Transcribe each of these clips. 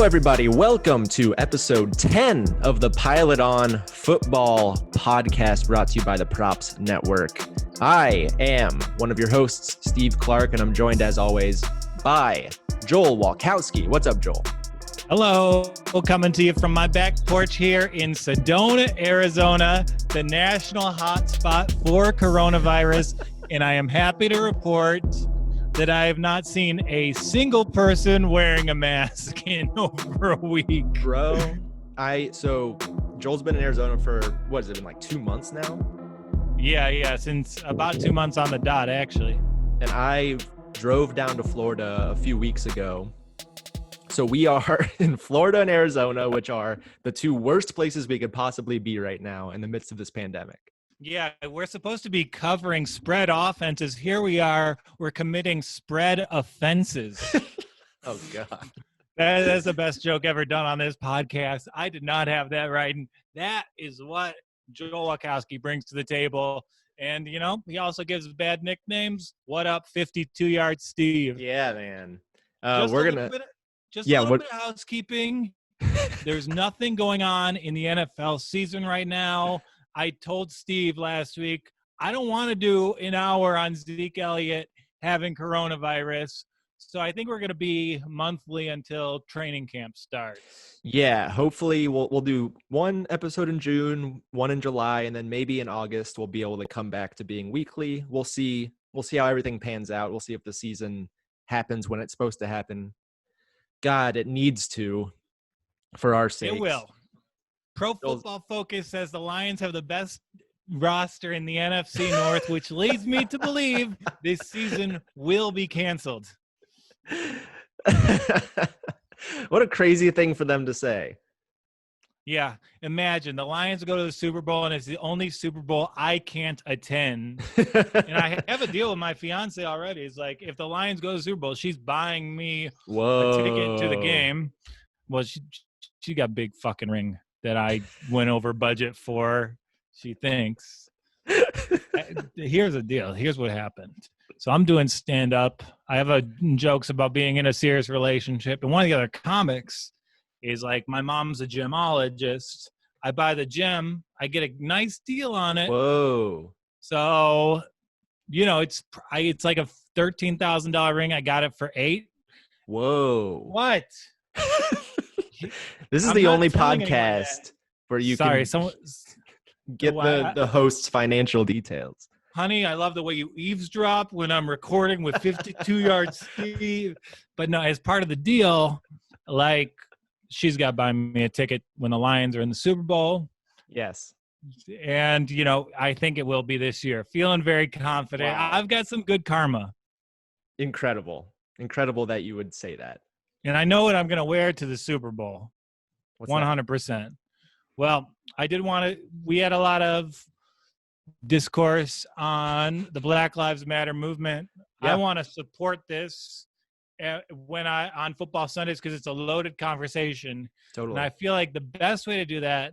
everybody. Welcome to episode 10 of the Pilot On Football podcast brought to you by the Props Network. I am one of your hosts, Steve Clark, and I'm joined as always by Joel Walkowski. What's up, Joel? Hello. Coming to you from my back porch here in Sedona, Arizona, the national hotspot for coronavirus. And I am happy to report that I have not seen a single person wearing a mask in over a week. Bro, so Joel's been in Arizona for, what has it been, like 2 months now? Yeah, since about 2 months on the dot, actually. And I drove down to Florida a few weeks ago. So we are in Florida and Arizona, which are the two worst places we could possibly be right now in the midst of this pandemic. Yeah, we're supposed to be covering spread offenses. Here we are. We're committing spread offenses. Oh, God. That's the best joke ever done on this podcast. I did not have that right. And that is what Joel Walkowski brings to the table. And, you know, he also gives bad nicknames. What up, 52-yard Steve? Yeah, man. Just we're a going little to... bit of housekeeping. There's nothing going on in the NFL season right now. I told Steve last week, I don't want to do an hour on Zeke Elliott having coronavirus. So I think we're going to be monthly until training camp starts. Yeah, hopefully we'll do one episode in June, one in July, and then maybe in August we'll be able to come back to being weekly. We'll see how everything pans out. We'll see if the season happens when it's supposed to happen. God, it needs to, for our sake. It will. Pro Football Focus says the Lions have the best roster in the NFC North, which leads me to believe this season will be canceled. What a crazy thing for them to say. Yeah, imagine the Lions go to the Super Bowl, and it's the only Super Bowl I can't attend. And I have a deal with my fiance already. It's like, if the Lions go to the Super Bowl, she's buying me a ticket to the game. Well, she got a big fucking ring that I went over budget for, she thinks. Here's the deal. Here's what happened. So I'm doing stand-up. I have jokes about being in a serious relationship. And one of the other comics is like, my mom's a gemologist. I buy the gem. I get a nice deal on it. Whoa. So, you know, it's like a $13,000 ring. I got it for $8,000. Whoa. What? This is the only podcast where you can get the host's financial details. Honey, I love the way you eavesdrop when I'm recording with 52-yard Steve. But no, as part of the deal, like, she's got to buy me a ticket when the Lions are in the Super Bowl. Yes. And, you know, I think it will be this year. Feeling very confident. Wow. I've got some good karma. Incredible. Incredible that you would say that. And I know what I'm going to wear to the Super Bowl. What's 100%. That? Well, we had a lot of discourse on the Black Lives Matter movement. Yeah. I want to support this on Football Sundays because it's a loaded conversation. Totally. And I feel like the best way to do that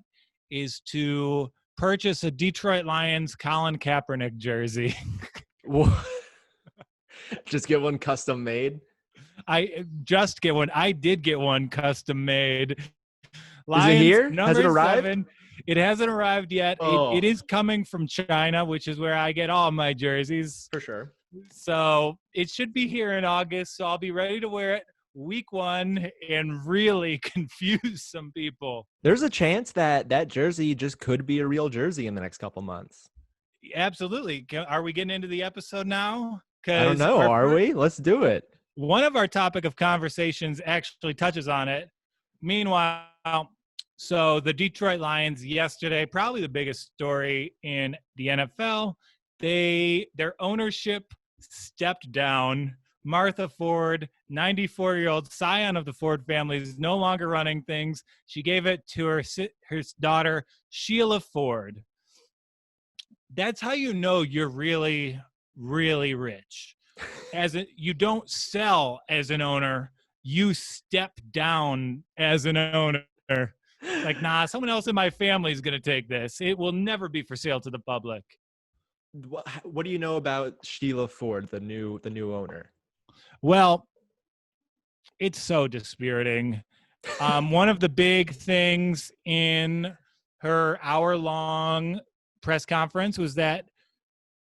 is to purchase a Detroit Lions Colin Kaepernick jersey. Just get one custom made? I did get one custom made. Lions, is it here? Has it arrived? 7. It hasn't arrived yet. Oh. It is coming from China, which is where I get all my jerseys. For sure. So it should be here in August. So I'll be ready to wear it week 1 and really confuse some people. There's a chance that jersey just could be a real jersey in the next couple months. Absolutely. Are we getting into the episode now? I don't know. Are we? Let's do it. One of our topic of conversations actually touches on it. Meanwhile, so the Detroit Lions yesterday, probably the biggest story in the NFL, their ownership stepped down. Martha Ford, 94-year-old scion of the Ford family, is no longer running things. She gave it to her daughter, Sheila Ford. That's how you know you're really, really rich. You don't sell as an owner, you step down as an owner. Like, nah, someone else in my family is going to take this. It will never be for sale to the public. What do you know about Sheila Ford, the new owner? Well, it's so dispiriting. One of the big things in her hour-long press conference was that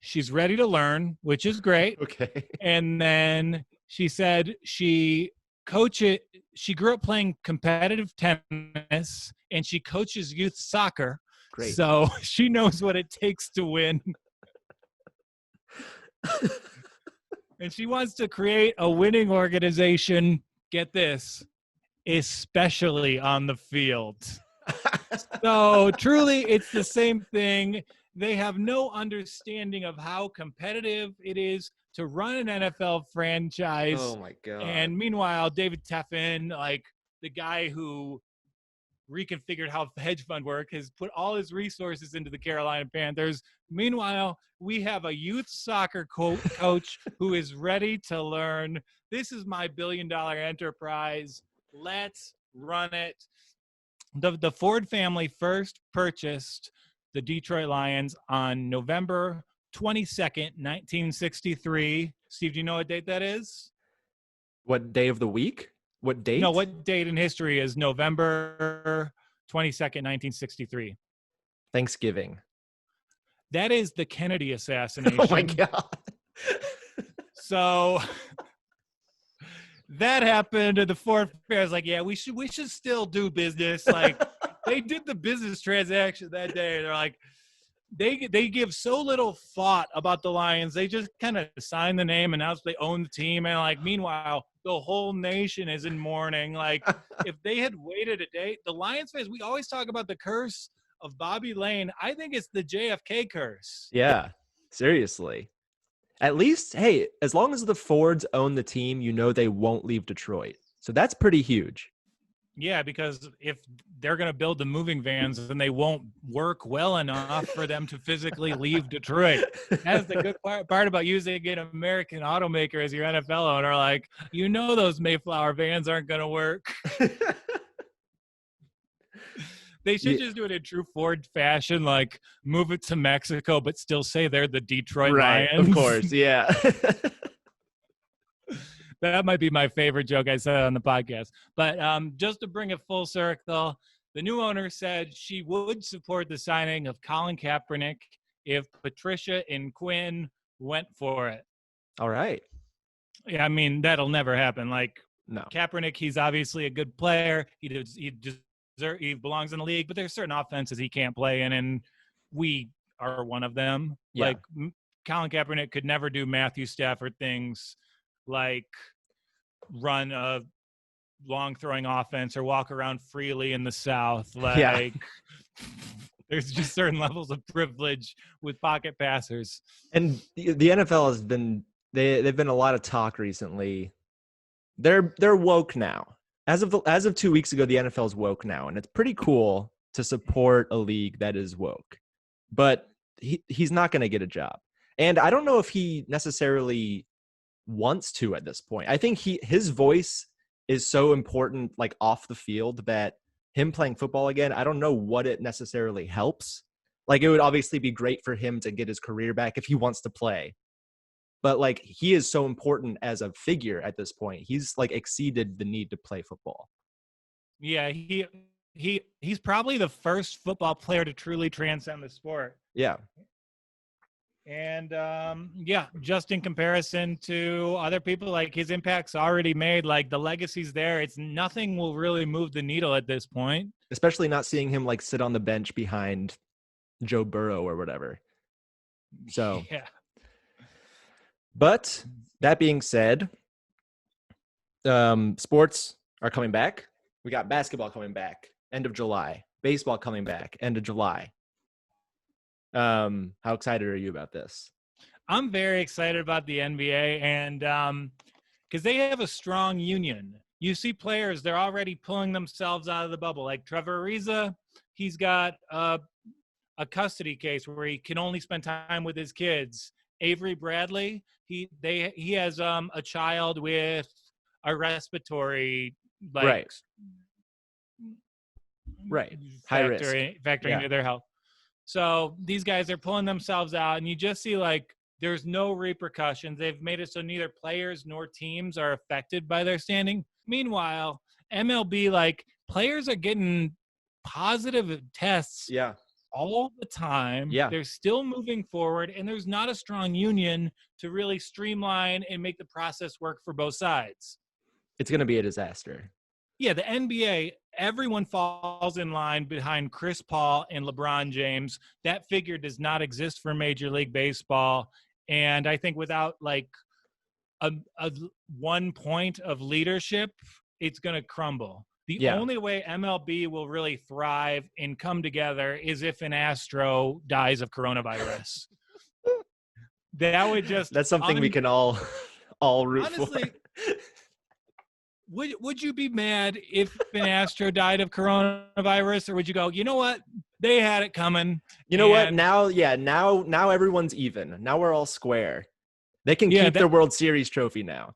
she's ready to learn, which is great. Okay. And then she said she grew up playing competitive tennis and she coaches youth soccer. Great. So she knows what it takes to win. And she wants to create a winning organization. Get this, especially on the field. So truly, it's the same thing. They have no understanding of how competitive it is to run an NFL franchise. Oh my God. And meanwhile, David Teffin, like the guy who reconfigured how hedge fund work, has put all his resources into the Carolina Panthers. Meanwhile, we have a youth soccer coach who is ready to learn. This is my billion-dollar enterprise. Let's run it. The Ford family first purchased the Detroit Lions on November 22nd, 1963. Steve, do you know what date that is? What day of the week? What date? No, what date in history is November 22nd, 1963? Thanksgiving. That is the Kennedy assassination. Oh my God. So that happened. The Ford Fair is like, yeah, we should still do business. Like they did the business transaction that day. They're like, they give so little thought about the Lions. They just kind of sign the name, announce they own the team, and like meanwhile, the whole nation is in mourning. Like if they had waited a day, the Lions fans, we always talk about the curse of Bobby Lane. I think it's the JFK curse. Yeah, seriously. At least, hey, as long as the Fords own the team, you know they won't leave Detroit. So that's pretty huge. Yeah, because if they're going to build the moving vans, then they won't work well enough for them to physically leave Detroit. That's the good part about using an American automaker as your NFL owner. Like, you know those Mayflower vans aren't going to work. They should just do it in true Ford fashion, like move it to Mexico, but still say they're the Detroit Lions. Of course, yeah. That might be my favorite joke I said on the podcast. But just to bring it full circle, the new owner said she would support the signing of Colin Kaepernick if Patricia and Quinn went for it. All right. Yeah, I mean, that'll never happen. Like, no. Kaepernick, he's obviously a good player. He belongs in the league, but there's certain offenses he can't play in, and we are one of them. Yeah. Like, Colin Kaepernick could never do Matthew Stafford things like run a long throwing offense or walk around freely in the South. Like there's just certain levels of privilege with pocket passers. And the NFL has been, they've been a lot of talk recently. They're woke now. As of 2 weeks ago, the NFL is woke now, and it's pretty cool to support a league that is woke. But he's not going to get a job. And I don't know if he necessarily wants to at this point. I think his voice is so important, like off the field, that him playing football again, I don't know what it necessarily helps. Like it would obviously be great for him to get his career back if he wants to play. But like he is so important as a figure at this point. He's like exceeded the need to play football. Yeah, he's probably the first football player to truly transcend the sport. Yeah. And, just in comparison to other people, like his impact's already made, like the legacy's there. Nothing will really move the needle at this point. Especially not seeing him like sit on the bench behind Joe Burrow or whatever. So, yeah. But that being said, sports are coming back. We got basketball coming back, end of July. Baseball coming back, end of July. How excited are you about this? I'm very excited about the NBA, and because they have a strong union. You see players, they're already pulling themselves out of the bubble. Like Trevor Ariza, he's got a custody case where he can only spend time with his kids. Avery Bradley, he has a child with a respiratory right high risk factoring into their health. So these guys are pulling themselves out, and you just see like there's no repercussions. They've made it so neither players nor teams are affected by their standing. Meanwhile, MLB, like, players are getting positive tests Yeah. all the time. Yeah. They're still moving forward, and there's not a strong union to really streamline and make the process work for both sides. It's going to be a disaster. Yeah, the NBA, everyone falls in line behind Chris Paul and LeBron James. That figure does not exist for Major League Baseball. And I think without like a 1 point of leadership, it's going to crumble. The Yeah. only way MLB will really thrive and come together is if an Astro dies of coronavirus. That would just That's something we can all root honestly, for. Would you be mad if an Astro died of coronavirus, or would you go, you know what? They had it coming. You know what? Now everyone's even. Now we're all square. They can keep their World Series trophy now.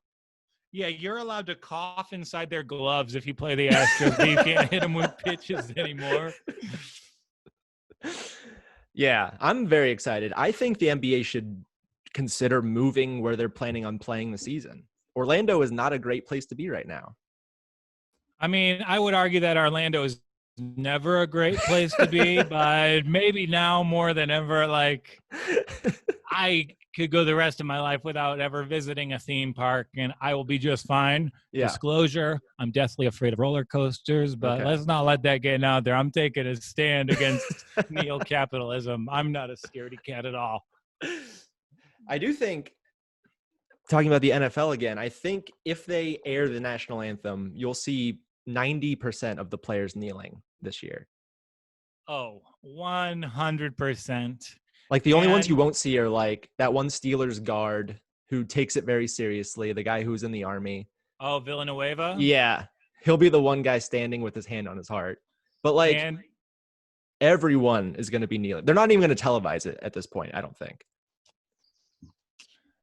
Yeah, you're allowed to cough inside their gloves if you play the Astros. You can't hit them with pitches anymore. Yeah, I'm very excited. I think the NBA should consider moving where they're planning on playing the season. Orlando is not a great place to be right now. I mean, I would argue that Orlando is never a great place to be, but maybe now more than ever, like, I could go the rest of my life without ever visiting a theme park, and I will be just fine. Yeah. Disclosure, I'm deathly afraid of roller coasters, but let's not let that get out there. I'm taking a stand against neo-capitalism. I'm not a scaredy cat at all. I do think, talking about the NFL again, I think if they air the national anthem, you'll see 90% of the players kneeling this year. Oh, 100%. Like the only ones you won't see are like that one Steelers guard who takes it very seriously, the guy who's in the army. Oh, Villanueva? Yeah. He'll be the one guy standing with his hand on his heart. But like everyone is going to be kneeling. They're not even going to televise it at this point, I don't think.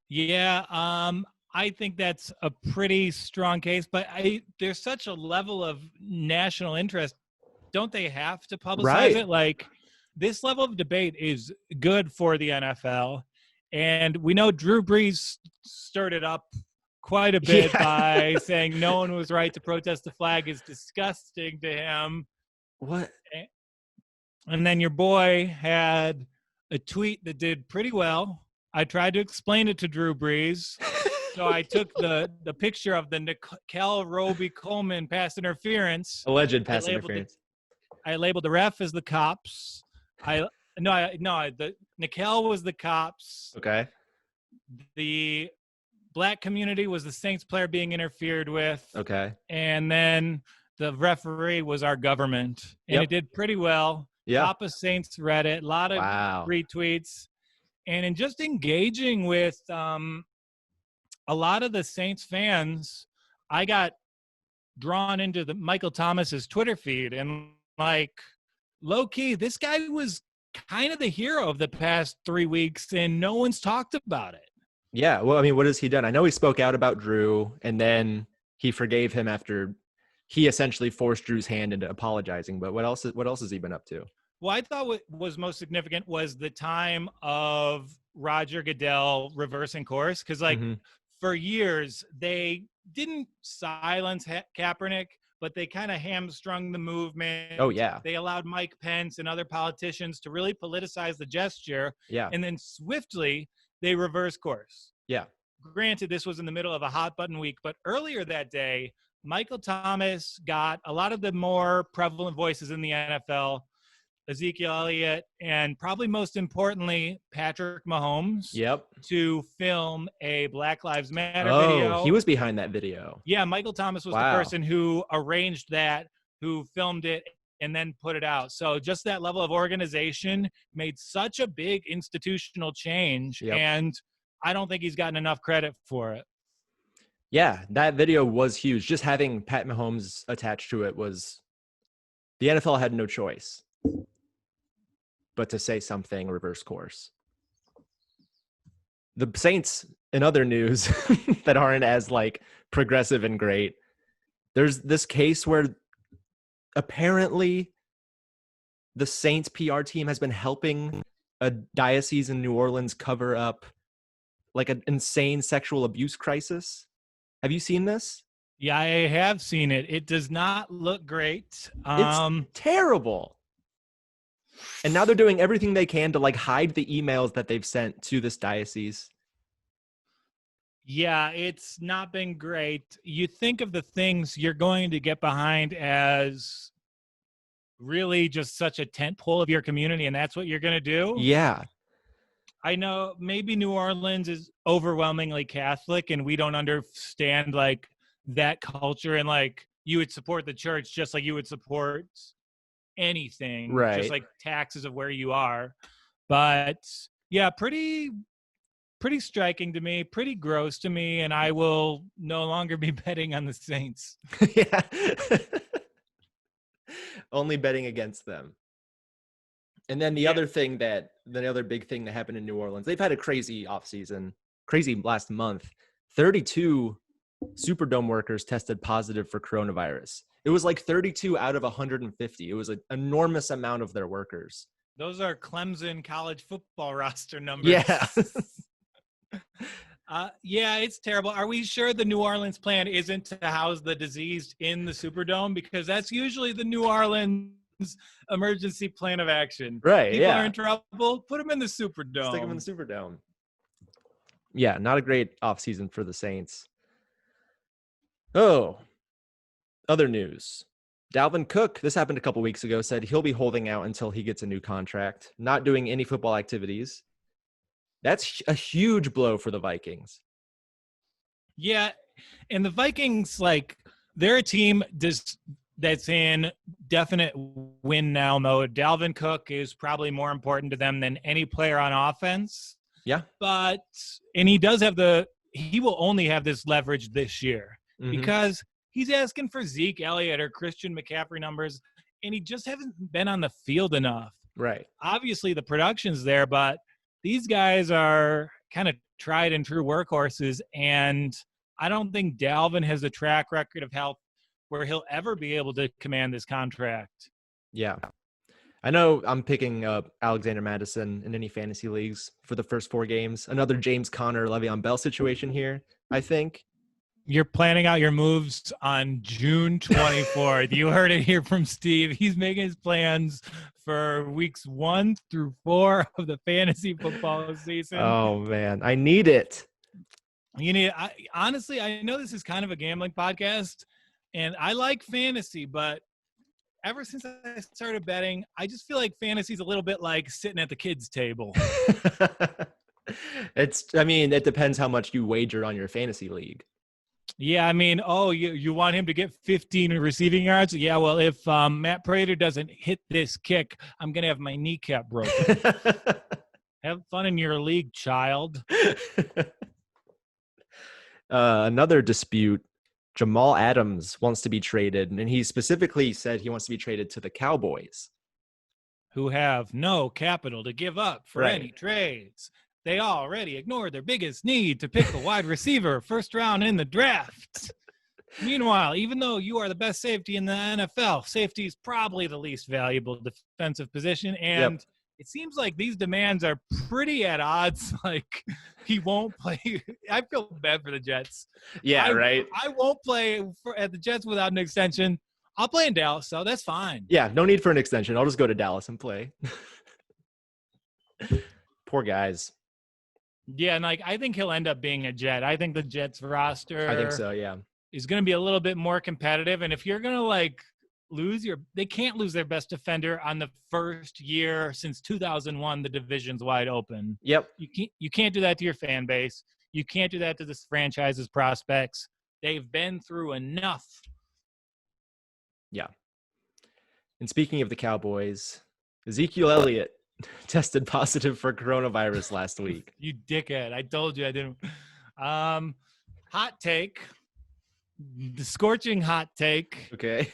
Yeah, I think that's a pretty strong case, but there's such a level of national interest. Don't they have to publicize it? Like, this level of debate is good for the NFL. And we know Drew Brees stirred it up quite a bit by saying no one was right to protest the flag is disgusting to him. What? And then your boy had a tweet that did pretty well. I tried to explain it to Drew Brees. So I took the picture of the Nickel Roby Coleman pass interference. Alleged pass interference. I labeled the ref as the cops. The Nickel was the cops. Okay. The black community was the Saints player being interfered with. Okay. And then the referee was our government. And it did pretty well. Yeah. Papa Saints read it. A lot of retweets. And in just engaging with a lot of the Saints fans, I got drawn into the Michael Thomas's Twitter feed, and like, low key, this guy was kind of the hero of the past 3 weeks, and no one's talked about it. Yeah. Well, I mean, what has he done? I know he spoke out about Drew, and then he forgave him after he essentially forced Drew's hand into apologizing. But what else has he been up to? Well, I thought what was most significant was the time of Roger Goodell reversing course. Because, like, for years, they didn't silence Kaepernick, but they kind of hamstrung the movement. Oh, yeah. They allowed Mike Pence and other politicians to really politicize the gesture. Yeah. And then swiftly, they reversed course. Yeah. Granted, this was in the middle of a hot button week, but earlier that day, Michael Thomas got a lot of the more prevalent voices in the NFL, Ezekiel, Elliot, and probably most importantly, Patrick Mahomes, to film a Black Lives Matter video. He was behind that video. Yeah, Michael Thomas was the person who arranged that, who filmed it, and then put it out. So just that level of organization made such a big institutional change, and I don't think he's gotten enough credit for it. Yeah, that video was huge. Just having Pat Mahomes attached to it was – the NFL had no choice but to say something reverse course. The Saints, in other news that aren't as like progressive and great, there's this case where apparently the Saints PR team has been helping a diocese in New Orleans cover up like an insane sexual abuse crisis. Have you seen this? Yeah, I have seen it. It does not look great. It's terrible. And now they're doing everything they can to like hide the emails that they've sent to this diocese. Yeah, it's not been great. You think of the things you're going to get behind as really just such a tentpole of your community, and that's what you're going to do. Yeah. I know maybe New Orleans is overwhelmingly Catholic, and we don't understand like that culture, and like you would support the church just like you would support anything, Right. just like taxes of where you are. But yeah, pretty striking to me, pretty gross to me, and I will no longer be betting on the Saints. Yeah. Only betting against them. And then the other big thing that happened in New Orleans, they've had a crazy offseason, crazy last month. 32 Superdome workers tested positive for coronavirus. It was like 32 out of 150. It was an enormous amount of their workers. Those are Clemson college football roster numbers. Yeah. Yeah, it's terrible. Are we sure the New Orleans plan isn't to house the diseased in the Superdome? Because that's usually the New Orleans emergency plan of action. Right, People yeah. are in trouble, put them in the Superdome. Stick them in the Superdome. Yeah, not a great offseason for the Saints. Oh, other news. Dalvin Cook, this happened a couple weeks ago, said he'll be holding out until he gets a new contract, not doing any football activities. That's a huge blow for the Vikings. Yeah, and the Vikings, like, they're a team that's in definite win now mode. Dalvin Cook is probably more important to them than any player on offense. Yeah. And he will only have this leverage this year because he's asking for Zeke Elliott or Christian McCaffrey numbers, and he just hasn't been on the field enough. Right. Obviously, the production's there, but these guys are kind of tried and true workhorses, and I don't think Dalvin has a track record of health where he'll ever be able to command this contract. Yeah. I know I'm picking up Alexander Madison in any fantasy leagues for the first 4 games. Another James Conner, Le'Veon Bell situation here, I think. You're planning out your moves on June 24th. You heard it here from Steve. He's making his plans for weeks 1 through 4 of the fantasy football season. Oh, man. I need it. Honestly, I know this is kind of a gambling podcast, and I like fantasy, but ever since I started betting, I just feel like fantasy's a little bit like sitting at the kids' table. It depends how much you wager on your fantasy league. Yeah, you want him to get 15 receiving yards? Yeah, well, if Matt Prater doesn't hit this kick, I'm going to have my kneecap broken. Have fun in your league, child. Another dispute. Jamal Adams wants to be traded, and he specifically said he wants to be traded to the Cowboys, who have no capital to give up for any trades. They already ignored their biggest need to pick a wide receiver first round in the draft. Meanwhile, even though you are the best safety in the NFL, safety is probably the least valuable defensive position, and it seems like these demands are pretty at odds. Like, he won't play. I feel bad for the Jets. Yeah, right. I won't play at the Jets without an extension. I'll play in Dallas, so that's fine. Yeah, no need for an extension. I'll just go to Dallas and play. Poor guys. Yeah, and I think he'll end up being a Jet. I think the Jets roster, I think so, yeah, is going to be a little bit more competitive. And if you're going to they can't lose their best defender on the first year since 2001. The division's wide open. Yep. You can't do that to your fan base. You can't do that to this franchise's prospects. They've been through enough. Yeah. And speaking of the Cowboys, Ezekiel Elliott tested positive for coronavirus last week. You dickhead. I told you I didn't. Hot take. The scorching hot take. Okay.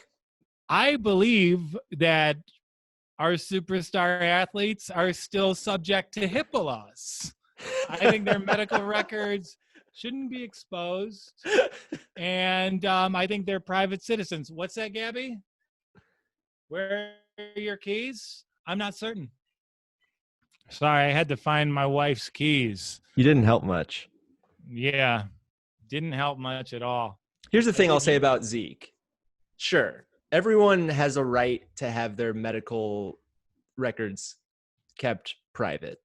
I believe that our superstar athletes are still subject to HIPAA laws. I think their medical records shouldn't be exposed. And I think they're private citizens. What's that, Gabby? Where are your keys? I'm not certain. Sorry, I had to find my wife's keys. You didn't help much. Yeah, didn't help much at all. Here's the thing I'll say about Zeke. Sure, everyone has a right to have their medical records kept private.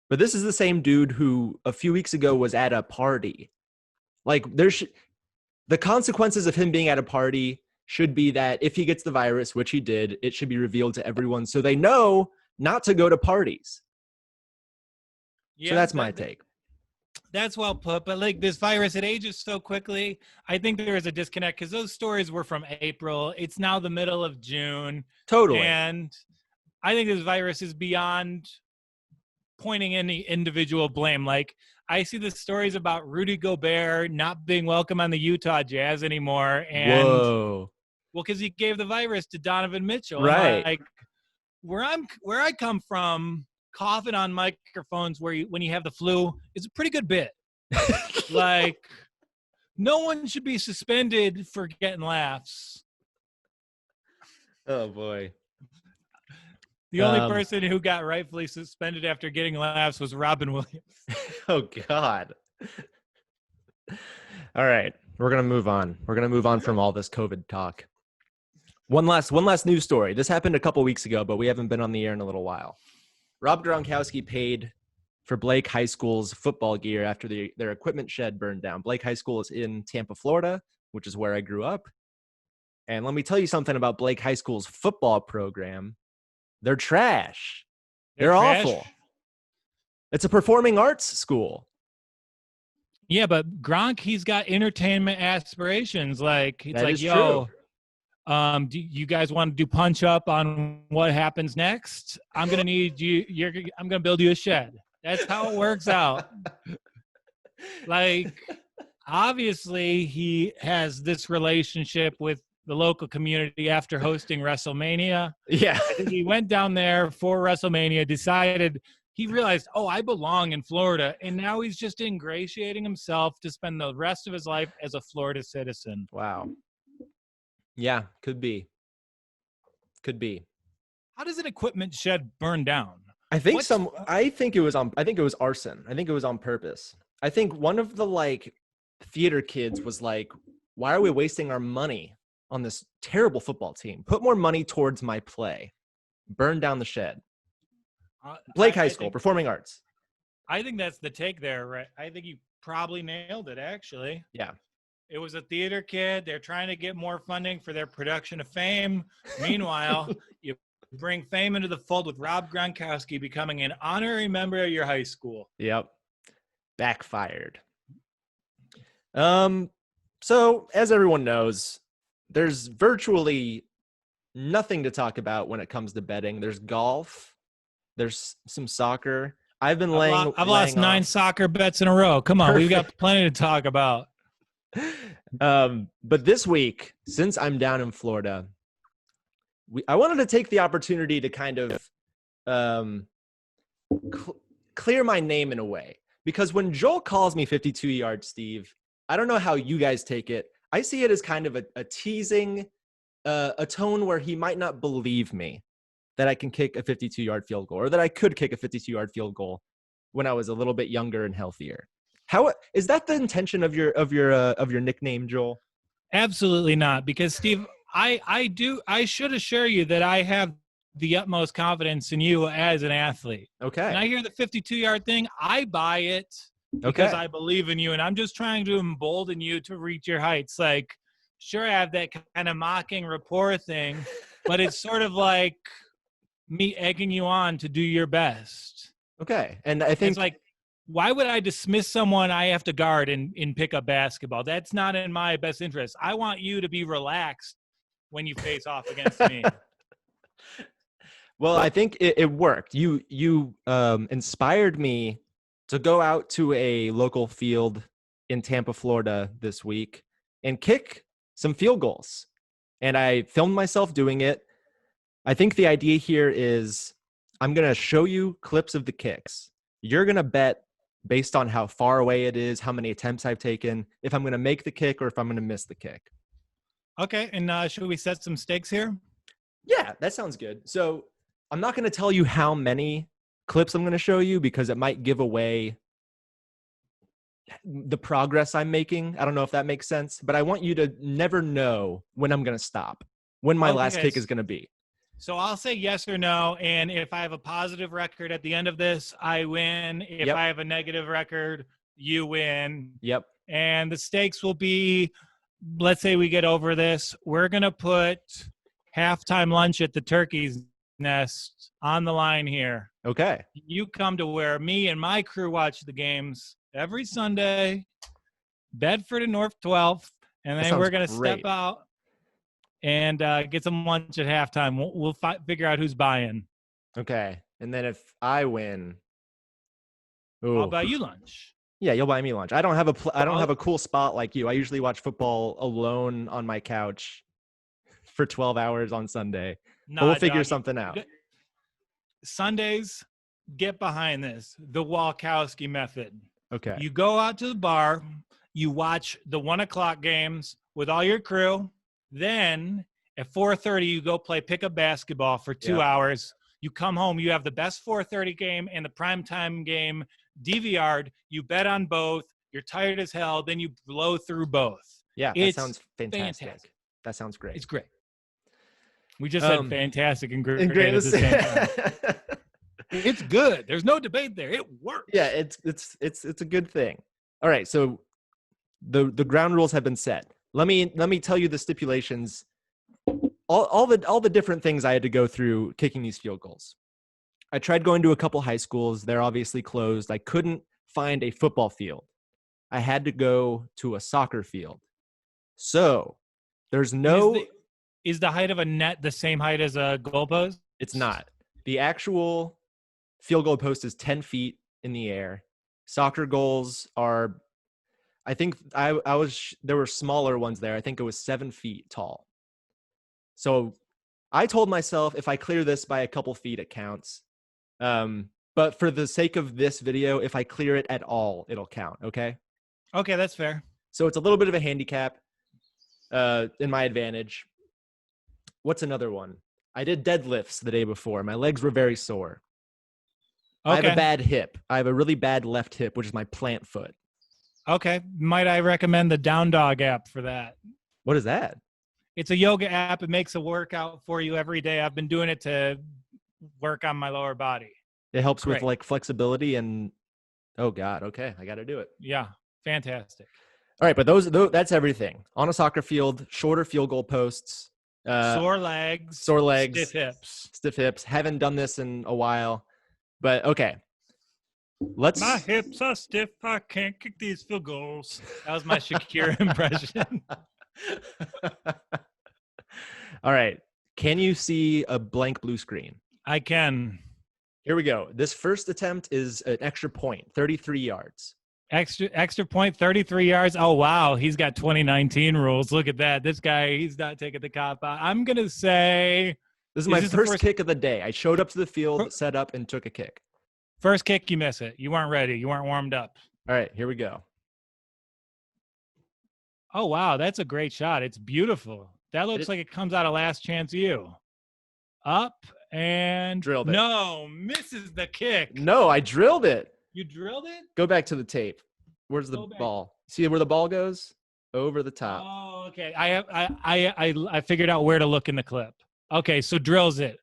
But this is the same dude who a few weeks ago was at a party. Like, the consequences of him being at a party should be that if he gets the virus, which he did, it should be revealed to everyone so they know not to go to parties. Yeah, so that's my take. That's well put. But like this virus, it ages so quickly. I think there is a disconnect because those stories were from April. It's now the middle of June. Totally. And I think this virus is beyond pointing any individual blame. Like, I see the stories about Rudy Gobert not being welcome on the Utah Jazz anymore. And whoa. Well, because he gave the virus to Donovan Mitchell. Right. Like, where I come from, coughing on microphones when you have the flu is a pretty good bit. Like, no one should be suspended for getting laughs. Oh boy. The only person who got rightfully suspended after getting laughs was Robin Williams. Oh God. All right, we're gonna move on. We're gonna move on from all this COVID talk. One last news story. This happened a couple weeks ago, but we haven't been on the air in a little while. Rob Gronkowski paid for Blake High School's football gear after their equipment shed burned down. Blake High School is in Tampa, Florida, which is where I grew up. And let me tell you something about Blake High School's football program. They're trash. They're awful. It's a performing arts school. Yeah, but Gronk, he's got entertainment aspirations. Like, it's that like, yo, do you guys want to do punch up on what happens next? I'm gonna need you. I'm gonna build you a shed. That's how it works out. Like, obviously, he has this relationship with the local community after hosting WrestleMania. Yeah, he went down there for WrestleMania. He realized, oh, I belong in Florida, and now he's just ingratiating himself to spend the rest of his life as a Florida citizen. Wow. Yeah, could be. How does an equipment shed burn down? I think it was arson. I think it was on purpose. I think one of the theater kids was like, why are we wasting our money on this terrible football team? Put more money towards my play. Burn down the shed. Blake High School, performing arts. I think that's the take there, right? I think you probably nailed it, actually. Yeah. It was a theater kid. They're trying to get more funding for their production of Fame. Meanwhile, you bring Fame into the fold with Rob Gronkowski becoming an honorary member of your high school. Yep. Backfired. So, as everyone knows, there's virtually nothing to talk about when it comes to betting. There's golf. There's some soccer. I've lost 9 soccer bets in a row. Come on, we've got plenty to talk about. But this week, since I'm down in Florida, I wanted to take the opportunity to kind of clear my name in a way. Because when Joel calls me 52 yards, Steve, I don't know how you guys take it. I see it as kind of a teasing, a tone where he might not believe me that I can kick a 52-yard field goal, or that I could kick a 52-yard field goal when I was a little bit younger and healthier. How is that the intention of your nickname, Joel? Absolutely not, because Steve, I should assure you that I have the utmost confidence in you as an athlete. Okay. And I hear the 52-yard thing, I buy it because I believe in you, and I'm just trying to embolden you to reach your heights. Like, sure, I have that kind of mocking rapport thing, but it's sort of like me egging you on to do your best. Okay. And I think it's like, why would I dismiss someone I have to guard in pickup basketball? That's not in my best interest. I want you to be relaxed when you face off against me. Well, I think it worked. You inspired me to go out to a local field in Tampa, Florida this week and kick some field goals. And I filmed myself doing it. I think the idea here is I'm going to show you clips of the kicks. You're going to bet based on how far away it is, how many attempts I've taken, if I'm going to make the kick or if I'm going to miss the kick. Okay. And should we set some stakes here? Yeah, that sounds good. So I'm not going to tell you how many clips I'm going to show you because it might give away the progress I'm making. I don't know if that makes sense, but I want you to never know when I'm going to stop, when my last kick is going to be. So I'll say yes or no, and if I have a positive record at the end of this, I win. If I have a negative record, you win. Yep. And the stakes will be, let's say we get over this, we're going to put halftime lunch at the Turkey's Nest on the line here. Okay. You come to where me and my crew watch the games every Sunday, Bedford and North 12th, and then we're going to step out and get some lunch at halftime. We'll figure out who's buying. Okay. And then if I win, I'll buy you lunch. Yeah, you'll buy me lunch. I don't have a cool spot like you. I usually watch football alone on my couch for 12 hours on Sunday. But we'll figure something out. Sundays, get behind this. The Walkowski method. Okay. You go out to the bar, you watch the 1:00 games with all your crew. Then at 4:30, you go play pickup basketball for 2 hours. You come home, you have the best 4:30 game and the primetime game DVR'd. You bet on both. You're tired as hell. Then you blow through both. Yeah, that sounds fantastic. That sounds great. It's great. We just said fantastic and great at the same time. It's good. There's no debate there. It works. Yeah, it's a good thing. All right, so the ground rules have been set. Let me tell you the stipulations. All the different things I had to go through kicking these field goals. I tried going to a couple high schools. They're obviously closed. I couldn't find a football field. I had to go to a soccer field. So there's no. Is the height of a net the same height as a goalpost? It's not. The actual field goal post is 10 feet in the air. Soccer goals are, I think there were smaller ones there. I think it was 7 feet tall. So I told myself if I clear this by a couple feet, it counts. But for the sake of this video, if I clear it at all, it'll count. Okay. Okay. That's fair. So it's a little bit of a handicap, in my advantage. What's another one? I did deadlifts the day before. My legs were very sore. Okay. I have a bad hip. I have a really bad left hip, which is my plant foot. Okay. Might I recommend the Down Dog app for that? What is that? It's a yoga app. It makes a workout for you every day. I've been doing it to work on my lower body. It helps with like flexibility and, oh God. Okay. I got to do it. Yeah. Fantastic. All right. But that's everything on a soccer field, shorter field goal posts. Sore legs, stiff hips. Haven't done this in a while, but okay. My hips are stiff. I can't kick these field goals. That was my Shakira impression. All right. Can you see a blank blue screen? I can. Here we go. This first attempt is an extra point, 33 yards. Extra point, 33 yards. Oh, wow. He's got 2019 rules. Look at that. This guy, he's not taking the cop out. I'm going to say. This is my first kick of the day. I showed up to the field, set up, and took a kick. First kick, you miss it. You weren't ready. You weren't warmed up. All right, here we go. Oh, wow. That's a great shot. It's beautiful. That looks like it comes out of Last Chance U. Up and. Drilled it. No, misses the kick. No, I drilled it. You drilled it? Go back to the tape. Where's the ball? See where the ball goes? Over the top. Oh, okay. I figured out where to look in the clip. Okay, so drills it.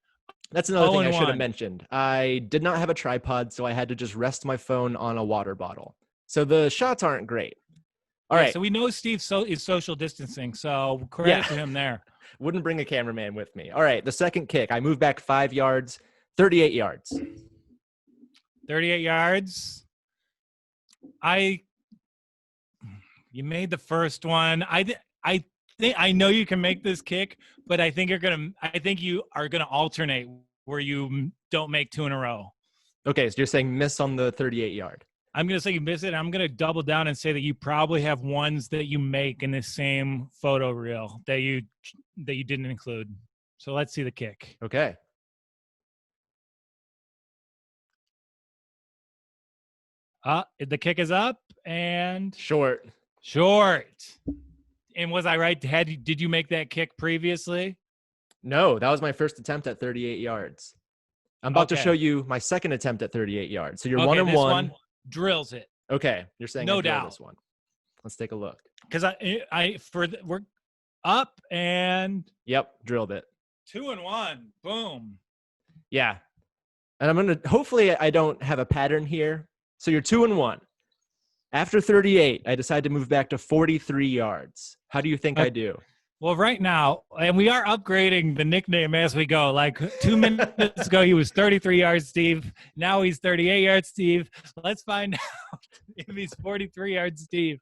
That's another thing I should have mentioned. I did not have a tripod, so I had to just rest my phone on a water bottle. So the shots aren't great. All right. So we know Steve is social distancing, so credit to him there. Wouldn't bring a cameraman with me. All right, the second kick. I moved back 5 yards, 38 yards. 38 yards. You made the first one. I know you can make this kick, but I think you are gonna alternate where you don't make two in a row. Okay, so you're saying miss on the 38 yard. I'm gonna say you miss it. I'm gonna double down and say that you probably have ones that you make in the same photo reel that you didn't include. So let's see the kick. Okay. The kick is up and short. And was I right? Did you make that kick previously? No, that was my first attempt at 38 yards. I'm about to show you my second attempt at 38 yards. So you're 1-1. This one drills it. Okay, you're saying I No drill doubt. this one. Let's take a look. Because we're up and Yep, drilled it. 2-1. Boom. Yeah. And I'm going to, hopefully I don't have a pattern here. So you're 2-1. After 38, I decide to move back to 43 yards. How do you think I do? Well, right now, and we are upgrading the nickname as we go. Like 2 minutes ago, he was 33 yards, Steve. Now he's 38 yards, Steve. Let's find out if he's 43 yards, Steve.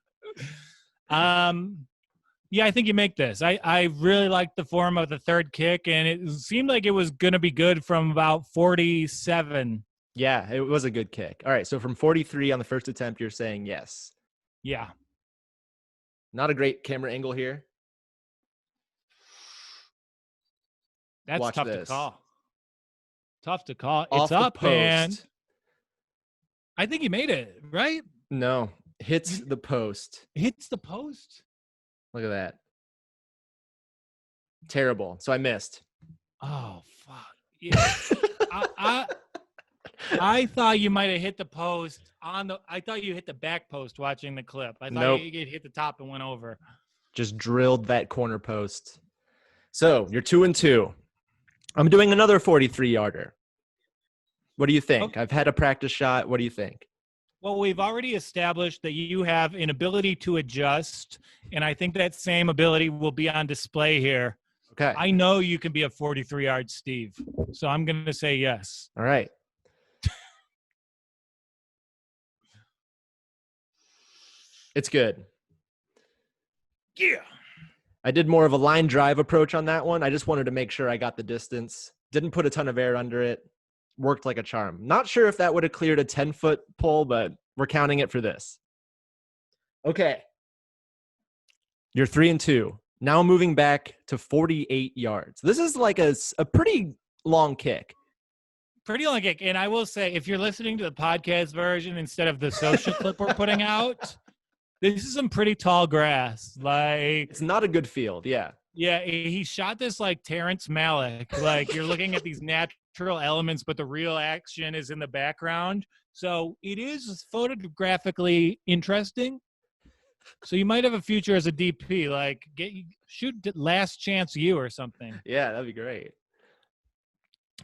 Yeah, I think you make this. I really liked the form of the third kick, and it seemed like it was going to be good from about 47. Yeah, it was a good kick. All right, so from 43 on the first attempt, you're saying yes. Yeah. Not a great camera angle here. That's Watch tough this. to call. Tough to call. Off It's up, the post. and I think he made it, right? No, hits the post. Hits the post? Look at that. Terrible. So I missed. Oh, fuck. Yeah. I thought you might have hit the post I thought you hit the back post watching the clip. I thought you hit the top and went over. Just drilled that corner post. So you're 2-2. I'm doing another 43-yarder. What do you think? Okay. I've had a practice shot. What do you think? Well, we've already established that you have an ability to adjust, and I think that same ability will be on display here. Okay. I know you can be a 43-yard Steve, so I'm going to say yes. All right. It's good. Yeah. I did more of a line drive approach on that one. I just wanted to make sure I got the distance. Didn't put a ton of air under it. Worked like a charm. Not sure if that would have cleared a 10-foot pull, but we're counting it for this. Okay. You're 3-2. Now moving back to 48 yards. This is like a pretty long kick. Pretty long kick. And I will say, if you're listening to the podcast version instead of the social clip we're putting out, this is some pretty tall grass. Like, it's not a good field. Yeah. Yeah, he shot this like Terrence Malick. Like, you're looking at these natural elements, but the real action is in the background. So it is photographically interesting. So you might have a future as a DP. Like, shoot Last Chance U or something. Yeah, that'd be great.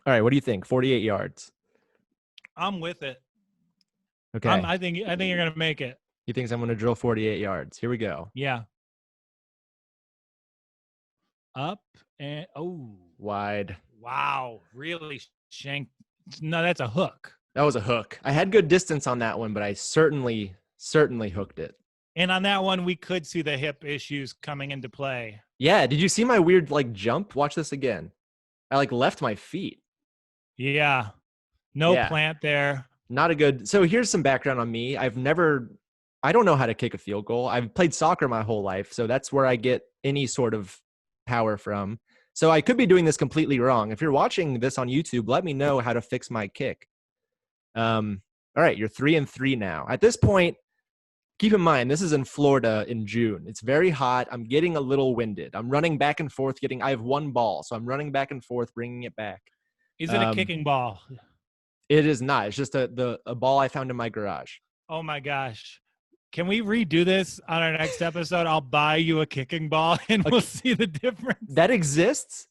All right, what do you think? 48 yards. I'm with it. Okay. I think you're gonna make it. He thinks I'm gonna drill 48 yards. Here we go. Yeah. Up and wide. Wow, really shanked. No, that's a hook. That was a hook. I had good distance on that one, but I certainly hooked it. And on that one, we could see the hip issues coming into play. Yeah. Did you see my weird jump? Watch this again. I left my feet. Yeah. No plant there. Not a good. So here's some background on me. I don't know how to kick a field goal. I've played soccer my whole life. So that's where I get any sort of power from. So I could be doing this completely wrong. If you're watching this on YouTube, let me know how to fix my kick. All right. You're 3-3 now. At this point, keep in mind, this is in Florida in June. It's very hot. I'm getting a little winded. I'm running back and forth I have one ball. So I'm running back and forth, bringing it back. Is it a kicking ball? It is not. It's just a ball I found in my garage. Oh my gosh. Can we redo this on our next episode? I'll buy you a kicking ball and we'll see the difference. That exists?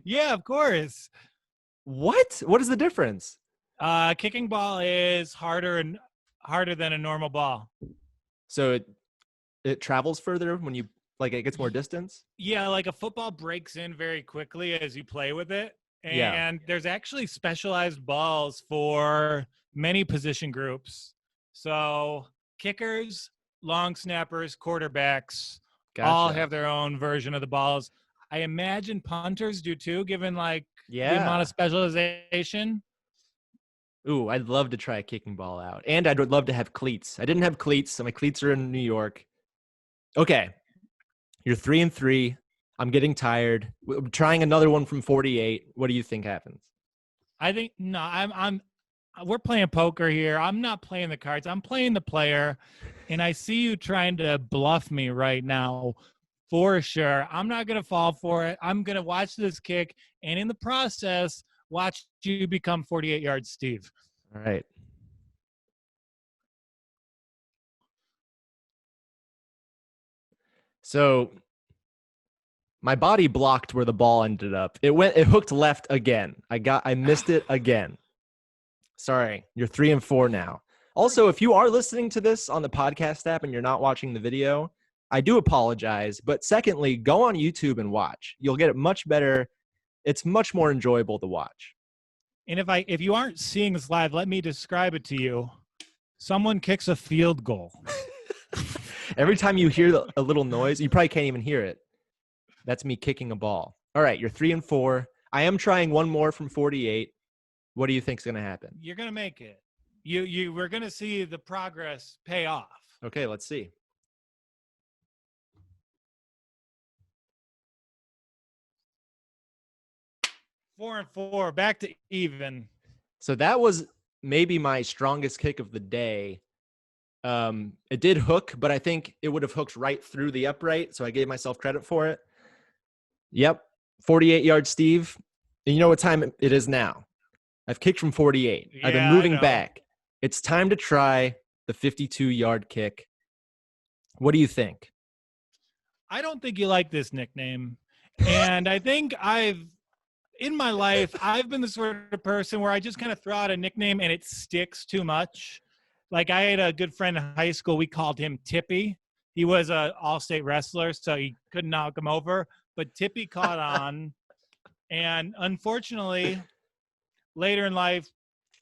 Yeah, of course. What? What is the difference? Kicking ball is harder than a normal ball. So it travels further when you it gets more distance? Yeah, like a football breaks in very quickly as you play with it. And there's actually specialized balls for many position groups. So kickers, long snappers, quarterbacks all have their own version of the balls. I imagine punters do too, given the amount of specialization. Ooh, I'd love to try a kicking ball out. And I'd love to have cleats. I didn't have cleats, so my cleats are in New York. Okay. You're 3-3. I'm getting tired. I'm trying another one from 48. What do you think happens? I think we're playing poker here. I'm not playing the cards. I'm playing the player. And I see you trying to bluff me right now for sure. I'm not going to fall for it. I'm going to watch this kick. And in the process, watch you become 48 yards, Steve. All right. So my body blocked where the ball ended up. It hooked left again. I missed it again. Sorry, you're 3-4 now. Also, if you are listening to this on the podcast app and you're not watching the video, I do apologize. But secondly, go on YouTube and watch. You'll get it much better. It's much more enjoyable to watch. And if you aren't seeing this live, let me describe it to you. Someone kicks a field goal. Every time you hear a little noise, you probably can't even hear it. That's me kicking a ball. All right, you're 3-4. I am trying one more from 48. What do you think is going to happen? You're going to make it. We're going to see the progress pay off. Okay, let's see. Four and 4, back to even. So that was maybe my strongest kick of the day. It did hook, but I think it would have hooked right through the upright, so I gave myself credit for it. Yep, 48-yard Steve. And you know what time it is now? I've kicked from 48. Yeah, I've been moving back. It's time to try the 52-yard kick. What do you think? I don't think you like this nickname. And I think in my life, I've been the sort of person where I just kind of throw out a nickname and it sticks too much. Like I had a good friend in high school. We called him Tippy. He was an all-state wrestler, so he couldn't knock him over. But Tippy caught on. And unfortunately, later in life,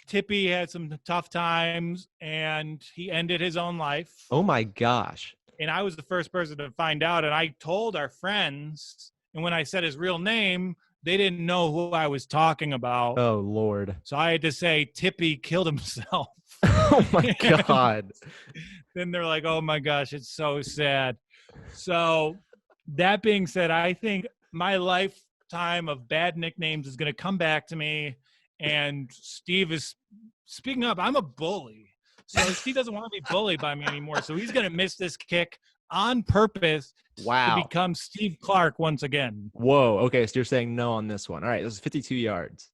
Tippy had some tough times and he ended his own life. Oh my gosh. And I was the first person to find out. And I told our friends, and when I said his real name, they didn't know who I was talking about. Oh, Lord. So I had to say Tippy killed himself. Oh my God. Then they're like, oh my gosh, it's so sad. So that being said, I think my lifetime of bad nicknames is going to come back to me. And Steve is speaking up. I'm a bully. So Steve doesn't want to be bullied by me anymore. So he's going to miss this kick on purpose to become Steve Clark once again. Whoa. Okay, so you're saying no on this one. All right, this is 52 yards.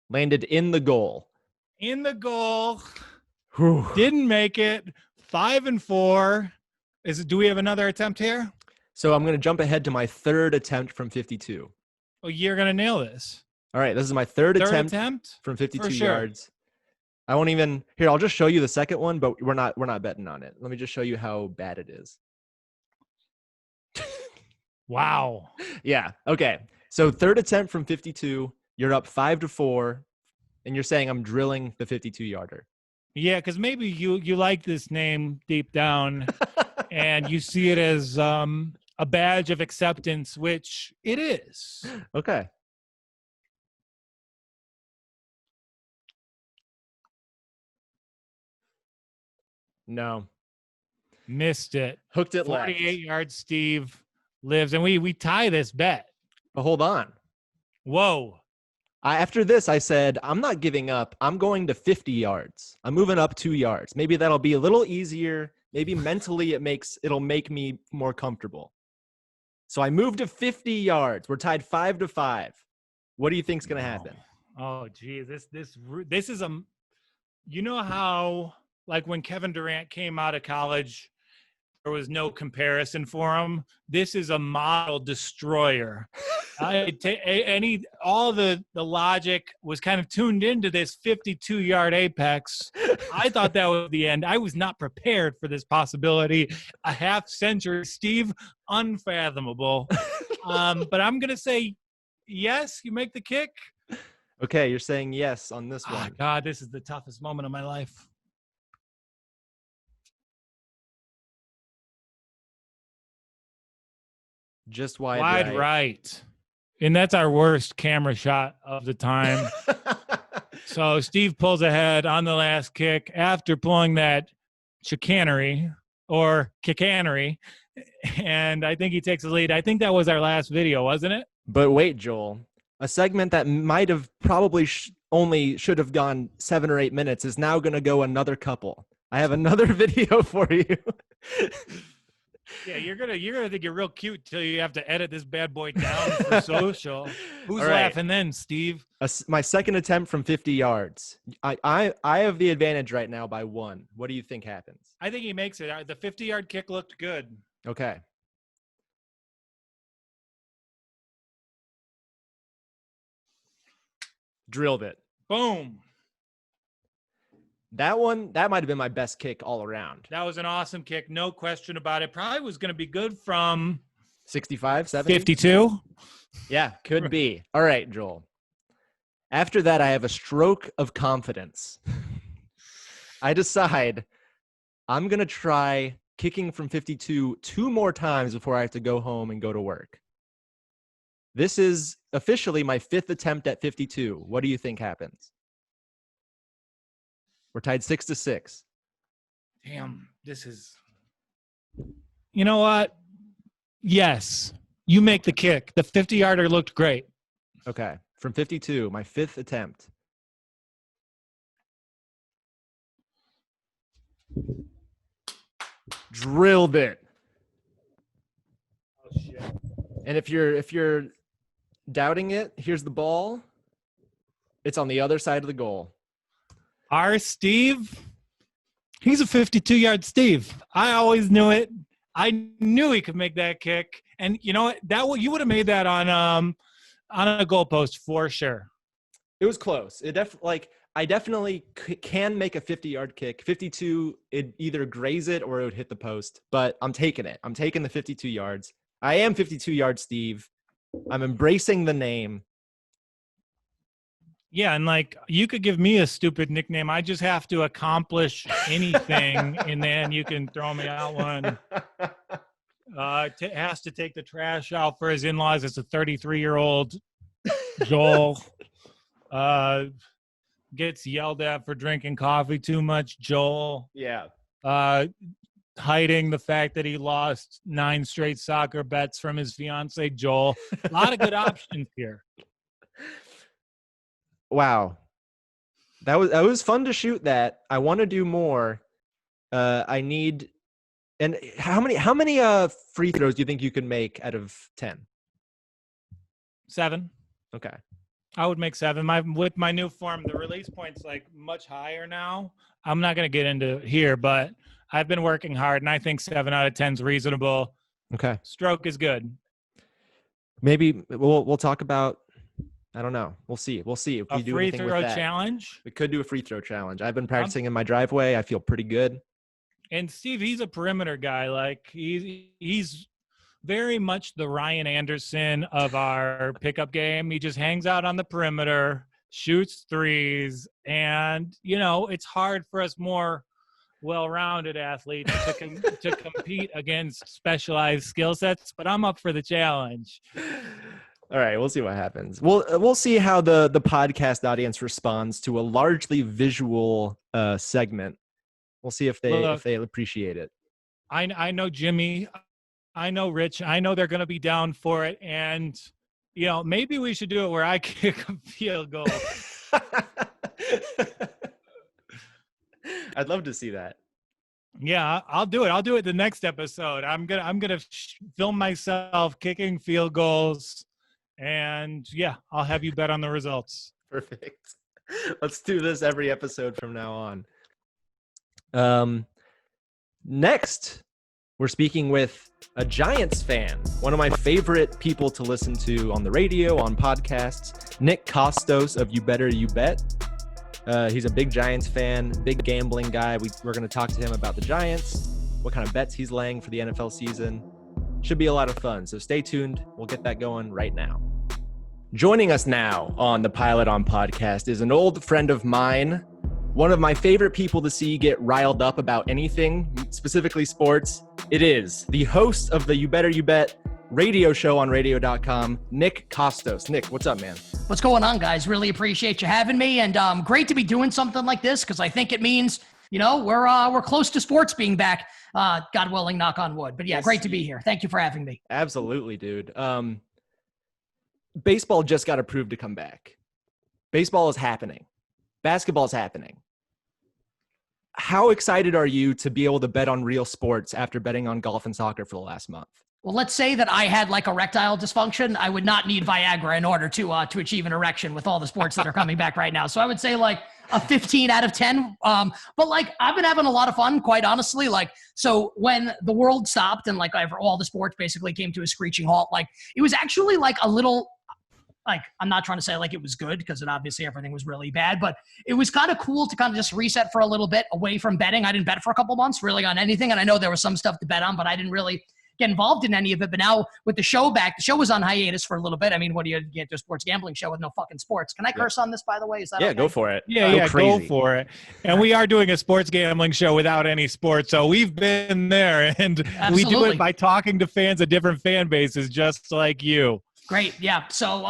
Landed in the goal. In the goal. Whew. Didn't make it. 5-4. Do we have another attempt here? So I'm going to jump ahead to my third attempt from 52. Oh, you're going to nail this. All right, this is my third attempt from 52 yards. I won't even here. I'll just show you the second one, but we're not betting on it. Let me just show you how bad it is. Wow. Yeah. Okay. So third attempt from 52. You're up 5-4, and you're saying I'm drilling the 52-yarder. Yeah, because maybe you like this name deep down, and you see it as a badge of acceptance, which it is. Okay. No. Missed it. Hooked it 48 left. yards, Steve lives. And we tie this bet. But hold on. Whoa. After this, I said, I'm not giving up. I'm going to 50 yards. I'm moving up 2 yards. Maybe that'll be a little easier. Maybe mentally it'll make me more comfortable. So I moved to 50 yards. We're tied 5-5. What do you think's going to happen? Oh, geez. This is you know how, like when Kevin Durant came out of college, there was no comparison for him. This is a model destroyer. All the logic was kind of tuned into this 52-yard apex. I thought that was the end. I was not prepared for this possibility. A half century, Steve, unfathomable. But I'm going to say, yes, you make the kick. Okay, you're saying yes on this one. Oh, God, this is the toughest moment of my life. Just wide right. And that's our worst camera shot of the time. So Steve pulls ahead on the last kick after pulling that chicanery or kickanery. And I think he takes the lead. I think that was our last video, wasn't it? But wait, Joel, a segment that might have probably only should have gone 7 or 8 minutes is now going to go another couple. I have another video for you. Yeah, you're gonna think you're real cute till you have to edit this bad boy down for social. Who's All right. laughing then, Steve? My second attempt from 50 yards. I have the advantage right now by 1. What do you think happens? I think he makes it. The 50-yard kick looked good. Okay. Drilled it. Boom. That might have been my best kick all around. That was an awesome kick. No question about it. Probably was going to be good from 65, 70? 52. Yeah, could be. All right, Joel. After that, I have a stroke of confidence. I decide I'm going to try kicking from 52 2 more times before I have to go home and go to work. This is officially my 5th attempt at 52. What do you think happens? We're tied 6-6. Damn, this is. You know what? Yes, you make the kick. The 50-yarder looked great. Okay, from 52, my 5th attempt. Drilled it. Oh shit. And if you're doubting it, here's the ball. It's on the other side of the goal. Our Steve, he's a 52-yard Steve. I always knew it. I knew he could make that kick. And you know what? You would have made that on a goalpost for sure. It was close. I definitely can make a 50-yard kick. 52, it either graze it or it would hit the post. But I'm taking it. I'm taking the 52 yards. I am 52-yard Steve. I'm embracing the name. Yeah, and like you could give me a stupid nickname. I just have to accomplish anything, and then you can throw me out one. Has to take the trash out for his in-laws. It's a 33-year-old Joel. Gets yelled at for drinking coffee too much, Joel. Yeah. Hiding the fact that he lost 9 straight soccer bets from his fiance, Joel. A lot of good options here. Wow. That was fun to shoot that. I want to do more. I need. And how many free throws do you think you could make out of 10? 7. Okay. I would make 7. With my new form, the release point's like much higher now. I'm not going to get into here, but I've been working hard, and I think 7 out of 10 is reasonable. Okay. Stroke is good. Maybe we'll talk about. I don't know. We'll see. We'll see if we do anything with that. A free throw challenge? We could do a free throw challenge. I've been practicing in my driveway. I feel pretty good. And Steve, he's a perimeter guy. Like he's very much the Ryan Anderson of our pickup game. He just hangs out on the perimeter, shoots threes, and it's hard for us more well-rounded athletes to compete against specialized skill sets. But I'm up for the challenge. All right, we'll see what happens. We'll see how the podcast audience responds to a largely visual segment. We'll see if they appreciate it. I know Jimmy, I know Rich, I know they're going to be down for it, and maybe we should do it where I kick a field goal. I'd love to see that. Yeah, I'll do it. I'll do it the next episode. I'm gonna film myself kicking field goals. And yeah, I'll have you bet on the results. Perfect. Let's do this every episode from now on. Next, we're speaking with a Giants fan, one of my favorite people to listen to on the radio, on podcasts, Nick Kostos of You Better You Bet. He's a big Giants fan, big gambling guy. We're going to talk to him about the Giants, what kind of bets he's laying for the NFL season. Should be a lot of fun, so stay tuned. We'll get that going right now. Joining us now on the Pilot On podcast is an old friend of mine, one of my favorite people to see get riled up about anything, specifically sports. It is the host of the You Better You Bet radio show on radio.com, Nick Kostos. Nick, what's up, man? What's going on, guys? Really appreciate you having me, and great to be doing something like this because I think it means we're close to sports being back. God willing, knock on wood. But yeah, Yes. Great to be here. Thank you for having me. Absolutely, dude. Baseball just got approved to come back. Baseball is happening. Basketball is happening. how excited are you to be able to bet on real sports after betting on golf and soccer for the last month? Well, let's say that I had like erectile dysfunction. I would not need Viagra in order to achieve an erection with all the sports that are coming back right now. So I would say like a 15 out of 10. But like I've been having a lot of fun, quite honestly. Like, so when the world stopped and like all the sports basically came to a screeching halt, like it was actually like a little, like, I'm not trying to say like it was good because obviously everything was really bad, but it was kind of cool to kind of just reset for a little bit away from betting. I didn't bet for a couple months really on anything. And I know there was some stuff to bet on, but I didn't really get involved in any of it. But now with the show back, the show was on hiatus for a little bit. I mean, what do you get to a sports gambling show with no fucking sports? Can I curse on this, by the way? Is that okay? Go for it. Go for it. And we are doing a sports gambling show without any sports. So we've been there, and we do it by talking to fans of different fan bases, just like you. Great. Yeah. So,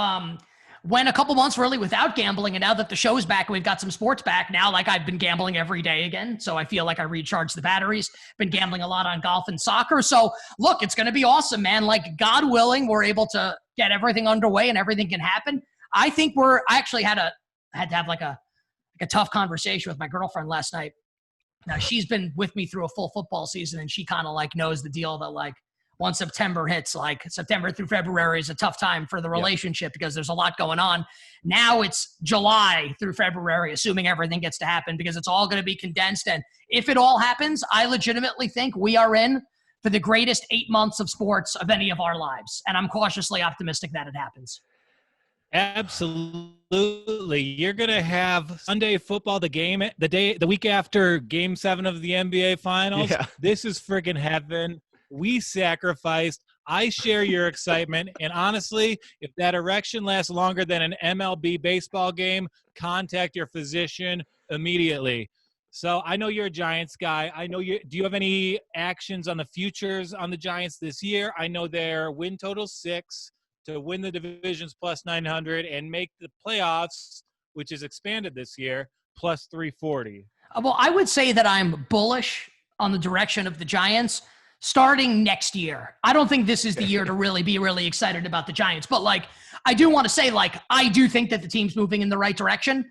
went a couple months really without gambling, and now that the show's back and we've got some sports back now, like I've been gambling every day again. So I feel like I recharged the batteries. Been gambling a lot on golf and soccer. So look, it's going to be awesome, man. Like God willing, we're able to get everything underway and everything can happen. I think I actually had to have like a tough conversation with my girlfriend last night. Now she's been with me through a full football season, and she kind of like knows the deal that like, once September hits, like September through February is a tough time for the relationship because there's a lot going on. Now it's July through February, assuming everything gets to happen, because it's all going to be condensed. And if it all happens, I legitimately think we are in for the greatest 8 months of sports of any of our lives. And I'm cautiously optimistic that it happens. Absolutely. You're going to have Sunday football, the week after Game 7 of the NBA Finals. Yeah. This is friggin' heaven. We sacrificed. I share your excitement. And honestly, if that erection lasts longer than an MLB baseball game, contact your physician immediately. So I know you're a Giants guy. Do you have any actions on the futures on the Giants this year? I know their win total 6 to win the divisions plus 900 and make the playoffs, which is expanded this year, plus 340. Well, I would say that I'm bullish on the direction of the Giants starting next year. I don't think this is the year to really be really excited about the Giants, but like, I do want to say, like, I do think that the team's moving in the right direction.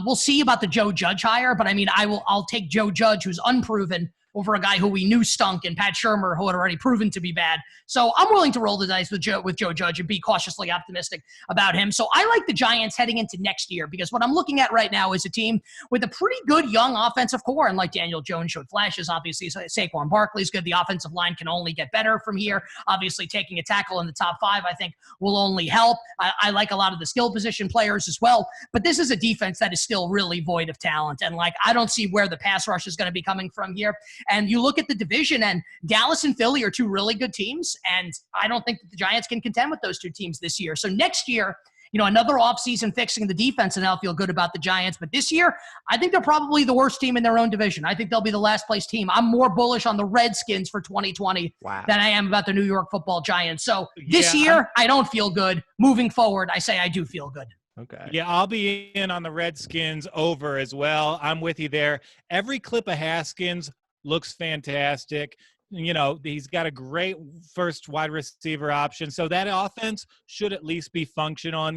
We'll see about the Joe Judge hire, but I mean, I'll take Joe Judge, who's unproven, over a guy who we knew stunk, and Pat Shurmur, who had already proven to be bad. So I'm willing to roll the dice with Joe Judge and be cautiously optimistic about him. So I like the Giants heading into next year, because what I'm looking at right now is a team with a pretty good young offensive core. And like Daniel Jones showed flashes, obviously Saquon Barkley's good. The offensive line can only get better from here. Obviously taking a tackle in the top 5, I think, will only help. I like a lot of the skill position players as well. But this is a defense that is still really void of talent. And like, I don't see where the pass rush is going to be coming from here. And you look at the division, and Dallas and Philly are 2 really good teams. And I don't think that the Giants can contend with those 2 teams this year. So next year, another offseason fixing the defense, and I'll feel good about the Giants. But this year, I think they're probably the worst team in their own division. I think they'll be the last place team. I'm more bullish on the Redskins for 2020 than I am about the New York Football Giants. So this year, I don't feel good. Moving forward, I say I do feel good. Okay. Yeah, I'll be in on the Redskins over as well. I'm with you there. Every clip of Haskins looks fantastic. He's got a great first wide receiver option. So that offense should at least be functional.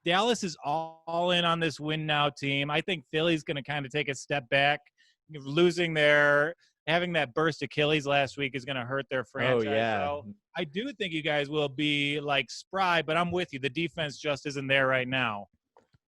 Dallas is all in on this win now team. I think Philly's going to kind of take a step back. Having that burst Achilles last week is going to hurt their franchise. Oh, yeah. So I do think you guys will be like spry, but I'm with you. The defense just isn't there right now.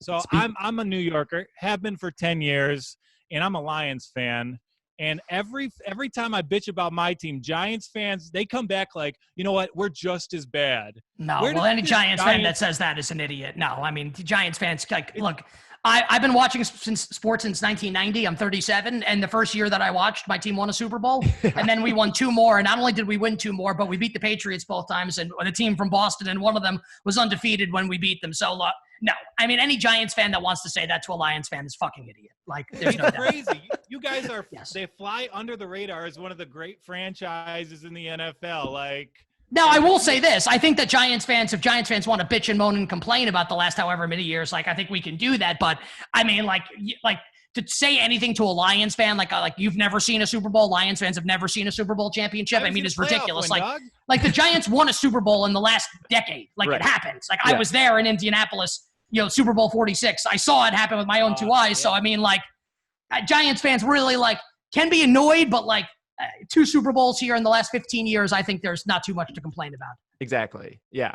So I'm a New Yorker, have been for 10 years, and I'm a Lions fan. And every time I bitch about my team, Giants fans, they come back like, you know what, we're just as bad. No, any Giants fan that says that is an idiot. No, I mean, Giants fans, like, look, I've been watching sports since 1990. I'm 37, and the first year that I watched, my team won a Super Bowl, and then we won 2 more. And not only did we win 2 more, but we beat the Patriots both times, and a team from Boston, and one of them was undefeated when we beat them. So, no, I mean, any Giants fan that wants to say that to a Lions fan is fucking idiot. Like, there's no doubt. Crazy. You guys are They fly under the radar as one of the great franchises in the NFL. Like, now, I will say this. I think that if Giants fans want to bitch and moan and complain about the last however many years, like, I think we can do that. But, I mean, like to say anything to a Lions fan, like you've never seen a Super Bowl, Lions fans have never seen a Super Bowl championship. I mean, it's ridiculous. Like the Giants won a Super Bowl in the last decade. Like, right. It happens. Like, I was there in Indianapolis, Super Bowl 46. I saw it happen with my own 2 eyes. Yeah. So, I mean, like, Giants fans really can be annoyed, but 2 Super Bowls here in the last 15 years, I think there's not too much to complain about. Exactly. Yeah.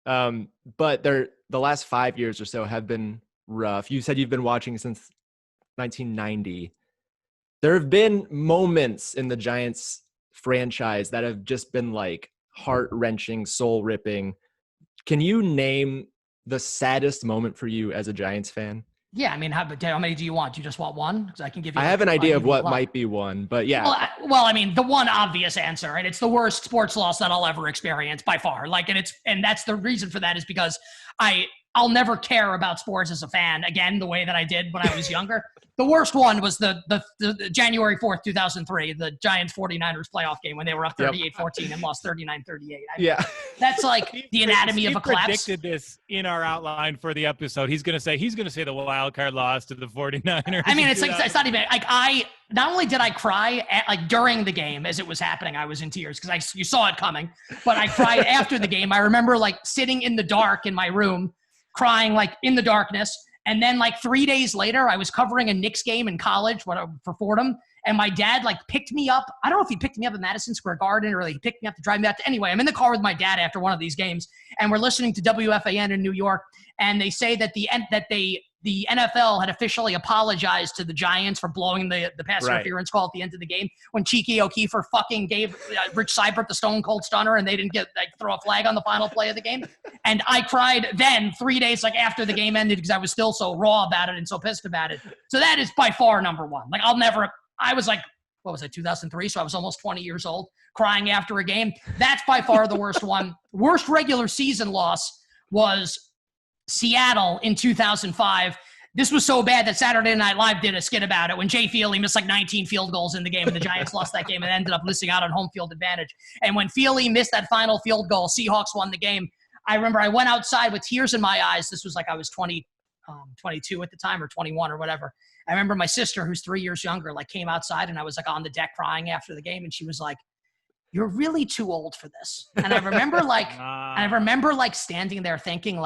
But the last 5 years or so have been rough. You said you've been watching since 1990. There have been moments in the Giants franchise that have just been heart-wrenching, soul-ripping. Can you name the saddest moment for you as a Giants fan? Yeah, I mean, how many do you want? Do you just want one? Because I can give you. I have an idea of what might be one, but yeah. Well, I mean, the one obvious answer, and it's the worst sports loss that I'll ever experience by far. And that's the reason for that is because I'll never care about sports as a fan again the way that I did when I was younger. The worst one was the January 4th, 2003, the Giants 49ers playoff game when they were up 38-14 and lost 39-38. That's the anatomy of a collapse. Predicted this in our outline for the episode. He's going to say the wild card loss to the 49ers. I mean, it's not even not only did I cry during the game as it was happening, I was in tears because you saw it coming, but I cried after the game. I remember sitting in the dark in my room, crying in the darkness. And then 3 days later, I was covering a Knicks game in college for Fordham. And my dad picked me up. I don't know if he picked me up at Madison Square Garden or he picked me up to drive me out. Anyway, I'm in the car with my dad after one of these games. And we're listening to WFAN in New York. And they say that the NFL had officially apologized to the Giants for blowing the pass interference call at the end of the game when Cheeky O'Keefe fucking gave Rich Seibert the stone cold stunner and they didn't get throw a flag on the final play of the game. And I cried then 3 days after the game ended because I was still so raw about it and so pissed about it. So that is by far number one. I was what was it, 2003? So I was almost 20 years old crying after a game. That's by far the worst one. Worst regular season loss was Seattle in 2005. This was so bad that Saturday Night Live did a skit about it when Jay Feely missed 19 field goals in the game and the Giants lost that game and ended up missing out on home field advantage. And when Feely missed that final field goal, Seahawks won the game. I remember I went outside with tears in my eyes. This was I was 22 at the time or 21 or whatever. I remember my sister, who's 3 years younger, came outside and I was on the deck crying after the game. And she was like, "You're really too old for this." And I remember standing there thinking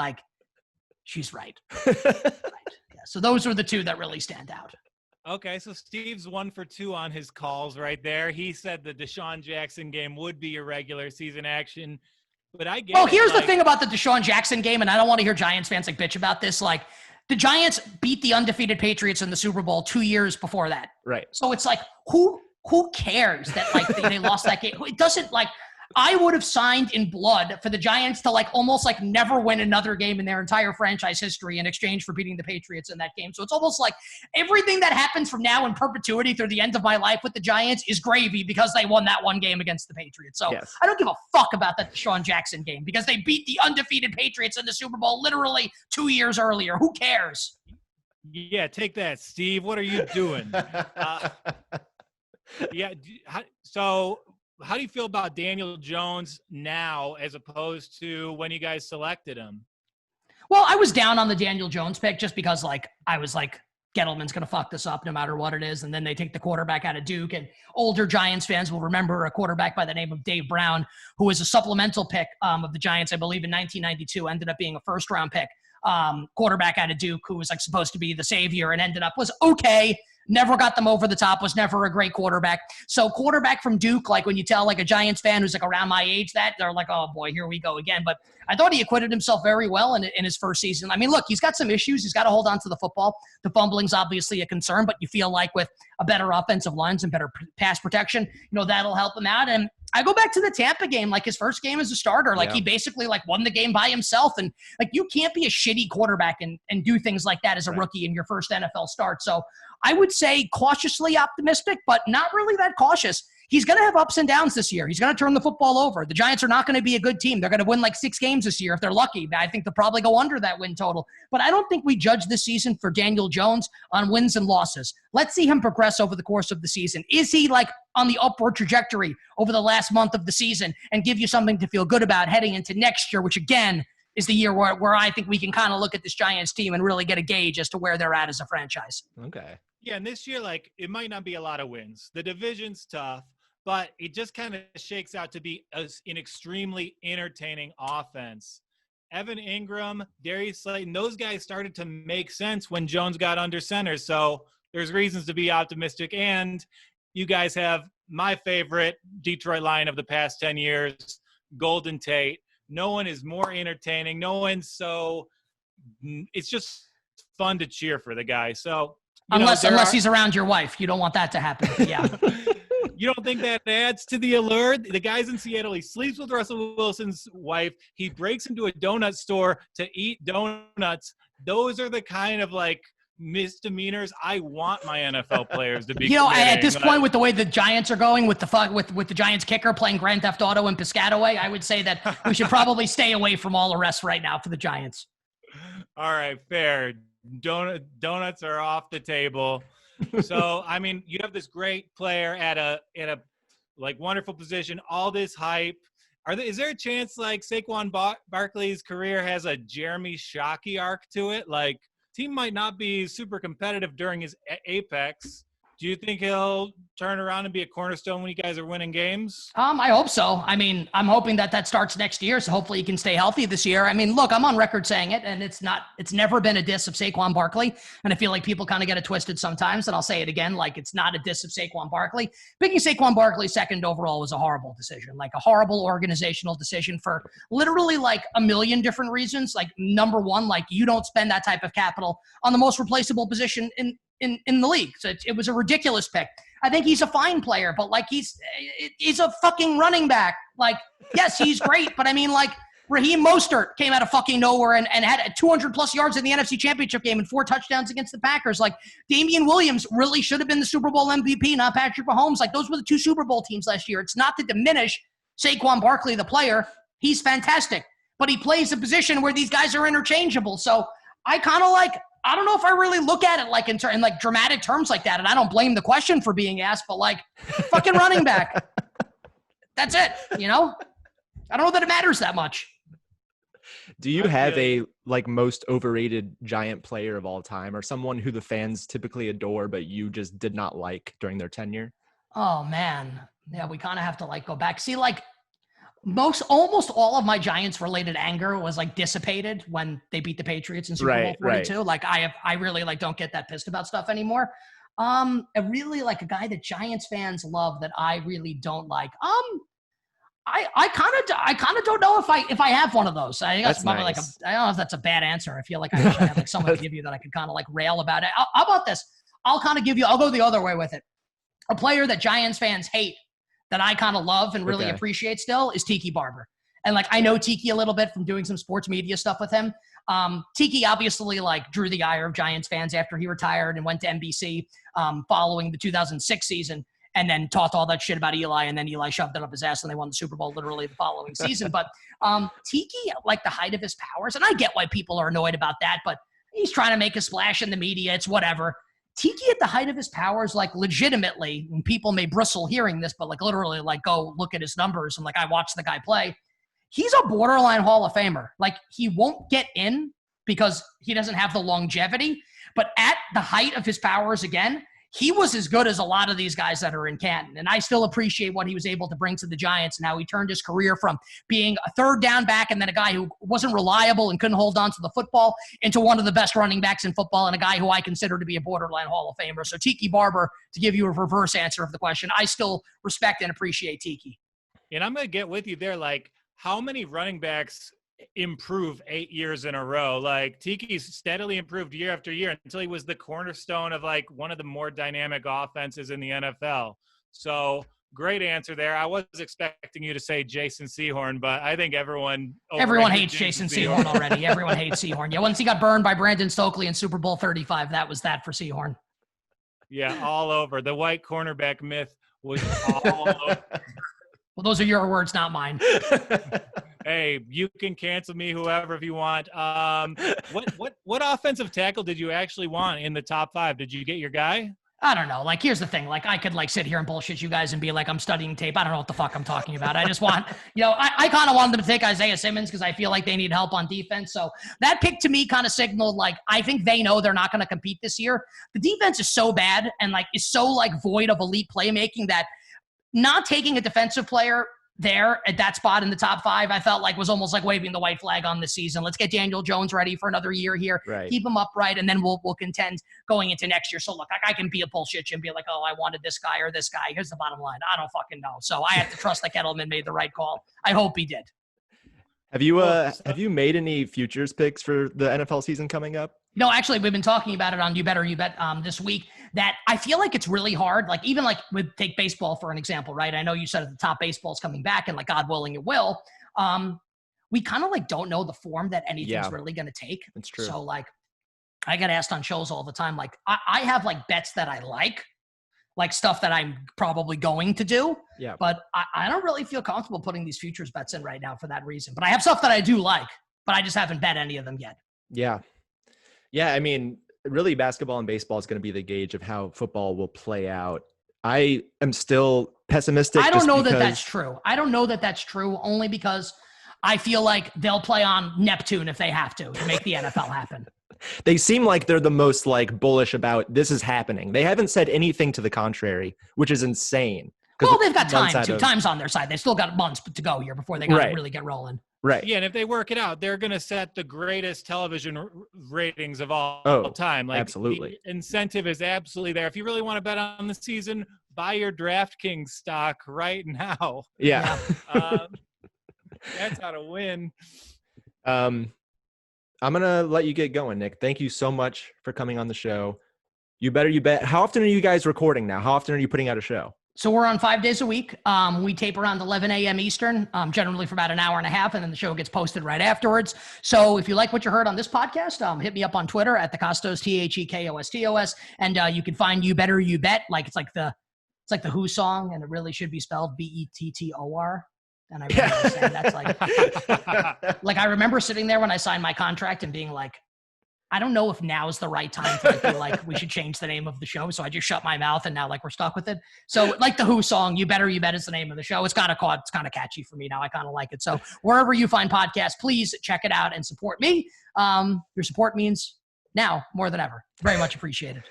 she's right. Yeah, so those were the two that really stand out. Okay, so Steve's 1 for 2 on his calls right there. He said the Deshaun Jackson game would be a regular season action, but I get. Well, here's the thing about the Deshaun Jackson game, and I don't want to hear Giants fans bitch about this. The Giants beat the undefeated Patriots in the Super Bowl 2 years before that. Right. So it's who cares that they lost that game? It doesn't I would have signed in blood for the Giants to almost never win another game in their entire franchise history in exchange for beating the Patriots in that game. So it's almost everything that happens from now in perpetuity through the end of my life with the Giants is gravy because they won that one game against the Patriots. So yes. I don't give a fuck about that Deshaun Jackson game because they beat the undefeated Patriots in the Super Bowl literally 2 years earlier. Who cares? Yeah, take that, Steve. What are you doing? So how do you feel about Daniel Jones now as opposed to when you guys selected him? Well, I was down on the Daniel Jones pick just because I was Gettleman's going to fuck this up no matter what it is. And then they take the quarterback out of Duke. And older Giants fans will remember a quarterback by the name of Dave Brown, who was a supplemental pick of the Giants, I believe, in 1992, ended up being a first-round pick. Quarterback out of Duke who was supposed to be the savior and ended up was okay. Never got them over the top, was never a great quarterback. So quarterback from Duke, when you tell a Giants fan who's around my age that, they're oh boy, here we go again. But I thought he acquitted himself very well in his first season. I mean, look, he's got some issues. He's got to hold on to the football. The fumbling's obviously a concern, but you feel with a better offensive line and better pass protection, that'll help him out. And I go back to the Tampa game, his first game as a starter. He basically won the game by himself. And you can't be a shitty quarterback and do things like that as a rookie in your first NFL start. So I would say cautiously optimistic, but not really that cautious. He's going to have ups and downs this year. He's going to turn the football over. The Giants are not going to be a good team. They're going to win 6 games this year if they're lucky. I think they'll probably go under that win total. But I don't think we judge this season for Daniel Jones on wins and losses. Let's see him progress over the course of the season. Is he on the upward trajectory over the last month of the season and give you something to feel good about heading into next year, which again is the year where I think we can kind of look at this Giants team and really get a gauge as to where they're at as a franchise. Okay. Yeah, and this year, it might not be a lot of wins. The division's tough, but it just kind of shakes out to be an extremely entertaining offense. Evan Ingram, Darius Slayton, those guys started to make sense when Jones got under center. So there's reasons to be optimistic. And you guys have my favorite Detroit Lion of the past 10 years, Golden Tate. No one is more entertaining. No one's so – it's just fun to cheer for the guy. So unless he's around your wife. You don't want that to happen. Yeah. You don't think that adds to the allure? The guy's in Seattle. He sleeps with Russell Wilson's wife. He breaks into a donut store to eat donuts. Those are the kind of like misdemeanors I want my NFL players to be. At this point, with the way the Giants are going, with the Giants kicker playing Grand Theft Auto and Piscataway, I would say that we should probably stay away from all arrests right now for the Giants. All right, fair. Donuts are off the table. So, I mean, you have this great player at a like wonderful position, all this hype. Is there a chance like Saquon Barkley's career has a Jeremy Shockey arc to it? Like, team might not be super competitive during his apex. Do you think he'll turn around and be a cornerstone when you guys are winning games? I hope so. I mean, I'm hoping that starts next year, so hopefully he can stay healthy this year. I mean, look, I'm on record saying it, and it's never been a diss of Saquon Barkley, and I feel like people kind of get it twisted sometimes, and I'll say it again, like it's not a diss of Saquon Barkley. Picking Saquon Barkley second overall was a horrible decision, like a horrible organizational decision for literally like a million different reasons. Like, number one, like you don't spend that type of capital on the most replaceable position in the league. So it was a ridiculous pick. I think he's a fine player, but like he's a fucking running back. Like, yes, he's great, but I mean, like Raheem Mostert came out of fucking nowhere and had 200 plus yards in the NFC Championship game and 4 touchdowns against the Packers. Like, Damian Williams really should have been the Super Bowl MVP, not Patrick Mahomes. Like, those were the 2 Super Bowl teams last year. It's not to diminish Saquon Barkley, the player. He's fantastic, but he plays a position where these guys are interchangeable. So I kind of like, I don't know if I really look at it like in like dramatic terms like that, and I don't blame the question for being asked, but like fucking running back. That's it, you know? I don't know that it matters that much. Do you have a like most overrated Giant player of all time, or someone who the fans typically adore but you just did not like during their tenure? Oh man. Yeah, we kind of have to like go back. See, like almost all of my Giants related anger was like dissipated when they beat the Patriots in Super Bowl 42. Right. Like I really like don't get that pissed about stuff anymore. I really like a guy that Giants fans love that I really don't like. I kind of don't know if I have one of those. I think that's probably nice. I don't know if that's a bad answer. I feel like I actually have like someone to give you that I could kind of like rail about it. How about this? I'll go the other way with it. A player that Giants fans hate that I kind of love and really appreciate still is Tiki Barber. And like, I know Tiki a little bit from doing some sports media stuff with him. Tiki obviously like drew the ire of Giants fans after he retired and went to NBC following the 2006 season, and then talked all that shit about Eli, and then Eli shoved it up his ass and they won the Super Bowl literally the following season. But Tiki, like the height of his powers, and I get why people are annoyed about that, but he's trying to make a splash in the media. It's whatever. Tiki at the height of his powers, like legitimately, and people may bristle hearing this, but like literally like go look at his numbers and like I watched the guy play. He's a borderline Hall of Famer. Like he won't get in because he doesn't have the longevity, but at the height of his powers again, he was as good as a lot of these guys that are in Canton. And I still appreciate what he was able to bring to the Giants and how he turned his career from being a third down back and then a guy who wasn't reliable and couldn't hold on to the football into one of the best running backs in football and a guy who I consider to be a borderline Hall of Famer. So Tiki Barber, to give you a reverse answer of the question, I still respect and appreciate Tiki. And I'm going to get with you there. Like, how many running backs improve 8 years in a row? Like Tiki's steadily improved year after year until he was the cornerstone of like one of the more dynamic offenses in the NFL. So great answer there. I was expecting you to say Jason Sehorn, but I think everyone hates Jason Sehorn already. Everyone hates Sehorn. Yeah, once he got burned by Brandon Stokely in Super Bowl 35, that was that for Sehorn. Yeah, all over. The white cornerback myth was all over. Well, those are your words, not mine. Hey, you can cancel me, whoever, if you want. What offensive tackle did you actually want in the top 5? Did you get your guy? I don't know. Like, here's the thing. Like, I could like sit here and bullshit you guys and be like, I'm studying tape. I don't know what the fuck I'm talking about. I just want, I kind of wanted them to take Isaiah Simmons because I feel like they need help on defense. So that pick to me kind of signaled like, I think they know they're not going to compete this year. The defense is so bad and like is so like void of elite playmaking that not taking a defensive player there at that spot in the top 5, I felt like was almost like waving the white flag on the season. Let's get Daniel Jones ready for another year here. Right. Keep him upright, and then we'll contend going into next year. So look, I can be a bullshit and be like, oh, I wanted this guy or this guy. Here's the bottom line. I don't fucking know. So I have to trust that Kettleman made the right call. I hope he did. Have you made any futures picks for the NFL season coming up? No, actually, we've been talking about it on You Better You Bet this week, that I feel like it's really hard. Like, even like with take baseball for an example, right? I know you said at the top baseball's coming back, and like God willing it will. We kind of like don't know the form that anything's really going to take. That's true. So like I get asked on shows all the time, like I have like bets that I like stuff that I'm probably going to do. Yeah. But I don't really feel comfortable putting these futures bets in right now for that reason. But I have stuff that I do like, but I just haven't bet any of them yet. Yeah. Yeah. I mean, really basketball and baseball is going to be the gauge of how football will play out. I am still pessimistic. I don't know that that's true. I don't know that that's true only because I feel like they'll play on Neptune if they have to make the NFL happen. They seem like they're the most like bullish about this is happening. They haven't said anything to the contrary, which is insane. Well, they've got time too. Time's on their side. They still got months to go here before they got to really get rolling. Right. Yeah, and if they work it out, they're going to set the greatest television ratings of all time. Like, absolutely. The incentive is absolutely there. If you really want to bet on the season, buy your DraftKings stock right now. Yeah. That's how to win. I'm going to let you get going, Nick. Thank you so much for coming on the show. You Better You Bet. How often are you guys recording now? How often are you putting out a show? So we're on 5 days a week. We tape around 11 a.m. Eastern, generally for about an hour and a half, and then the show gets posted right afterwards. So if you like what you heard on this podcast, hit me up on Twitter at the Kostos, TheKostos, and you can find You Better You Bet. Like it's like the Who song, and it really should be spelled Bettor. And I remember saying that's like I remember sitting there when I signed my contract and being like, I don't know if now is the right time to feel like we should change the name of the show. So I just shut my mouth, and now like we're stuck with it. So like the Who song, You Better You Bet is the name of the show. It's kind of catchy for me now. I kind of like it. So wherever you find podcasts, please check it out and support me. Your support means now more than ever. Very much appreciated.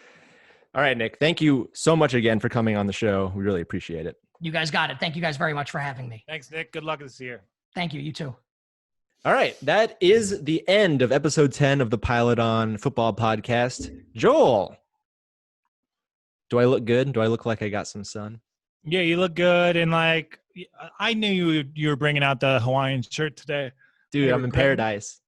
All right, Nick. Thank you so much again for coming on the show. We really appreciate it. You guys got it. Thank you guys very much for having me. Thanks, Nick. Good luck this year. Thank you. You too. All right. That is the end of episode 10 of the Pilot on Football podcast. Joel, do I look good? Do I look like I got some sun? Yeah, you look good. And like, I knew you were bringing out the Hawaiian shirt today. Dude, I'm in paradise.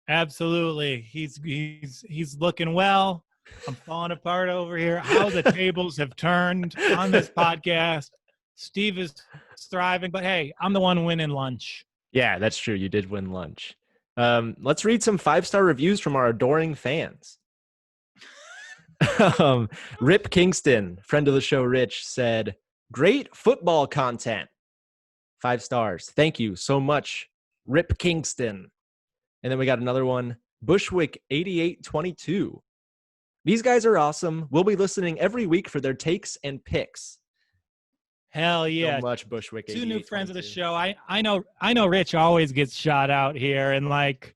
Absolutely. He's looking well. I'm falling apart over here. How the tables have turned on this podcast. Steve is thriving, but hey, I'm the one winning lunch. Yeah, that's true. You did win lunch. Let's read some 5-star reviews from our adoring fans. Rip Kingston, friend of the show, Rich, said, great football content. 5 stars. Thank you so much, Rip Kingston. And then we got another one, Bushwick 8822. These guys are awesome. We'll be listening every week for their takes and picks. Hell yeah. So much, Bushwick. 2 new friends of the show. I know Rich always gets shot out here, and like,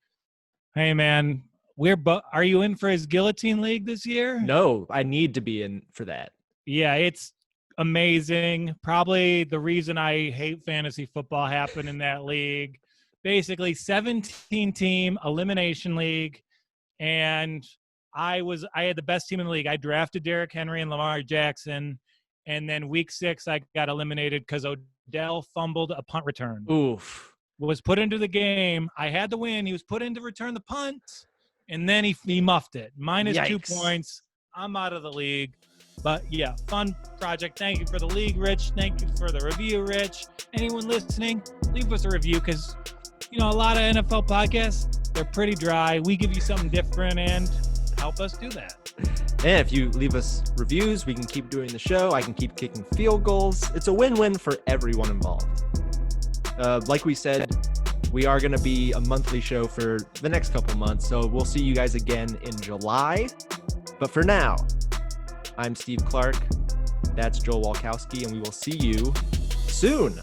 hey man, are you in for his guillotine league this year? No, I need to be in for that. Yeah, it's amazing. Probably the reason I hate fantasy football happened in that league. Basically 17 team elimination league, and I had the best team in the league. I drafted Derrick Henry and Lamar Jackson. And then week 6, I got eliminated because Odell fumbled a punt return. Oof. Was put into the game. I had to win. He was put in to return the punt, and then he muffed it. Minus Yikes. 2 points. I'm out of the league. But, yeah, fun project. Thank you for the league, Rich. Thank you for the review, Rich. Anyone listening, leave us a review because, a lot of NFL podcasts, they're pretty dry. We give you something different, and help us do that. And if you leave us reviews, we can keep doing the show. I can keep kicking field goals. It's a win-win for everyone involved. Like we said, we are going to be a monthly show for the next couple months. So we'll see you guys again in July. But for now, I'm Steve Clark. That's Joel Walkowski, and we will see you soon.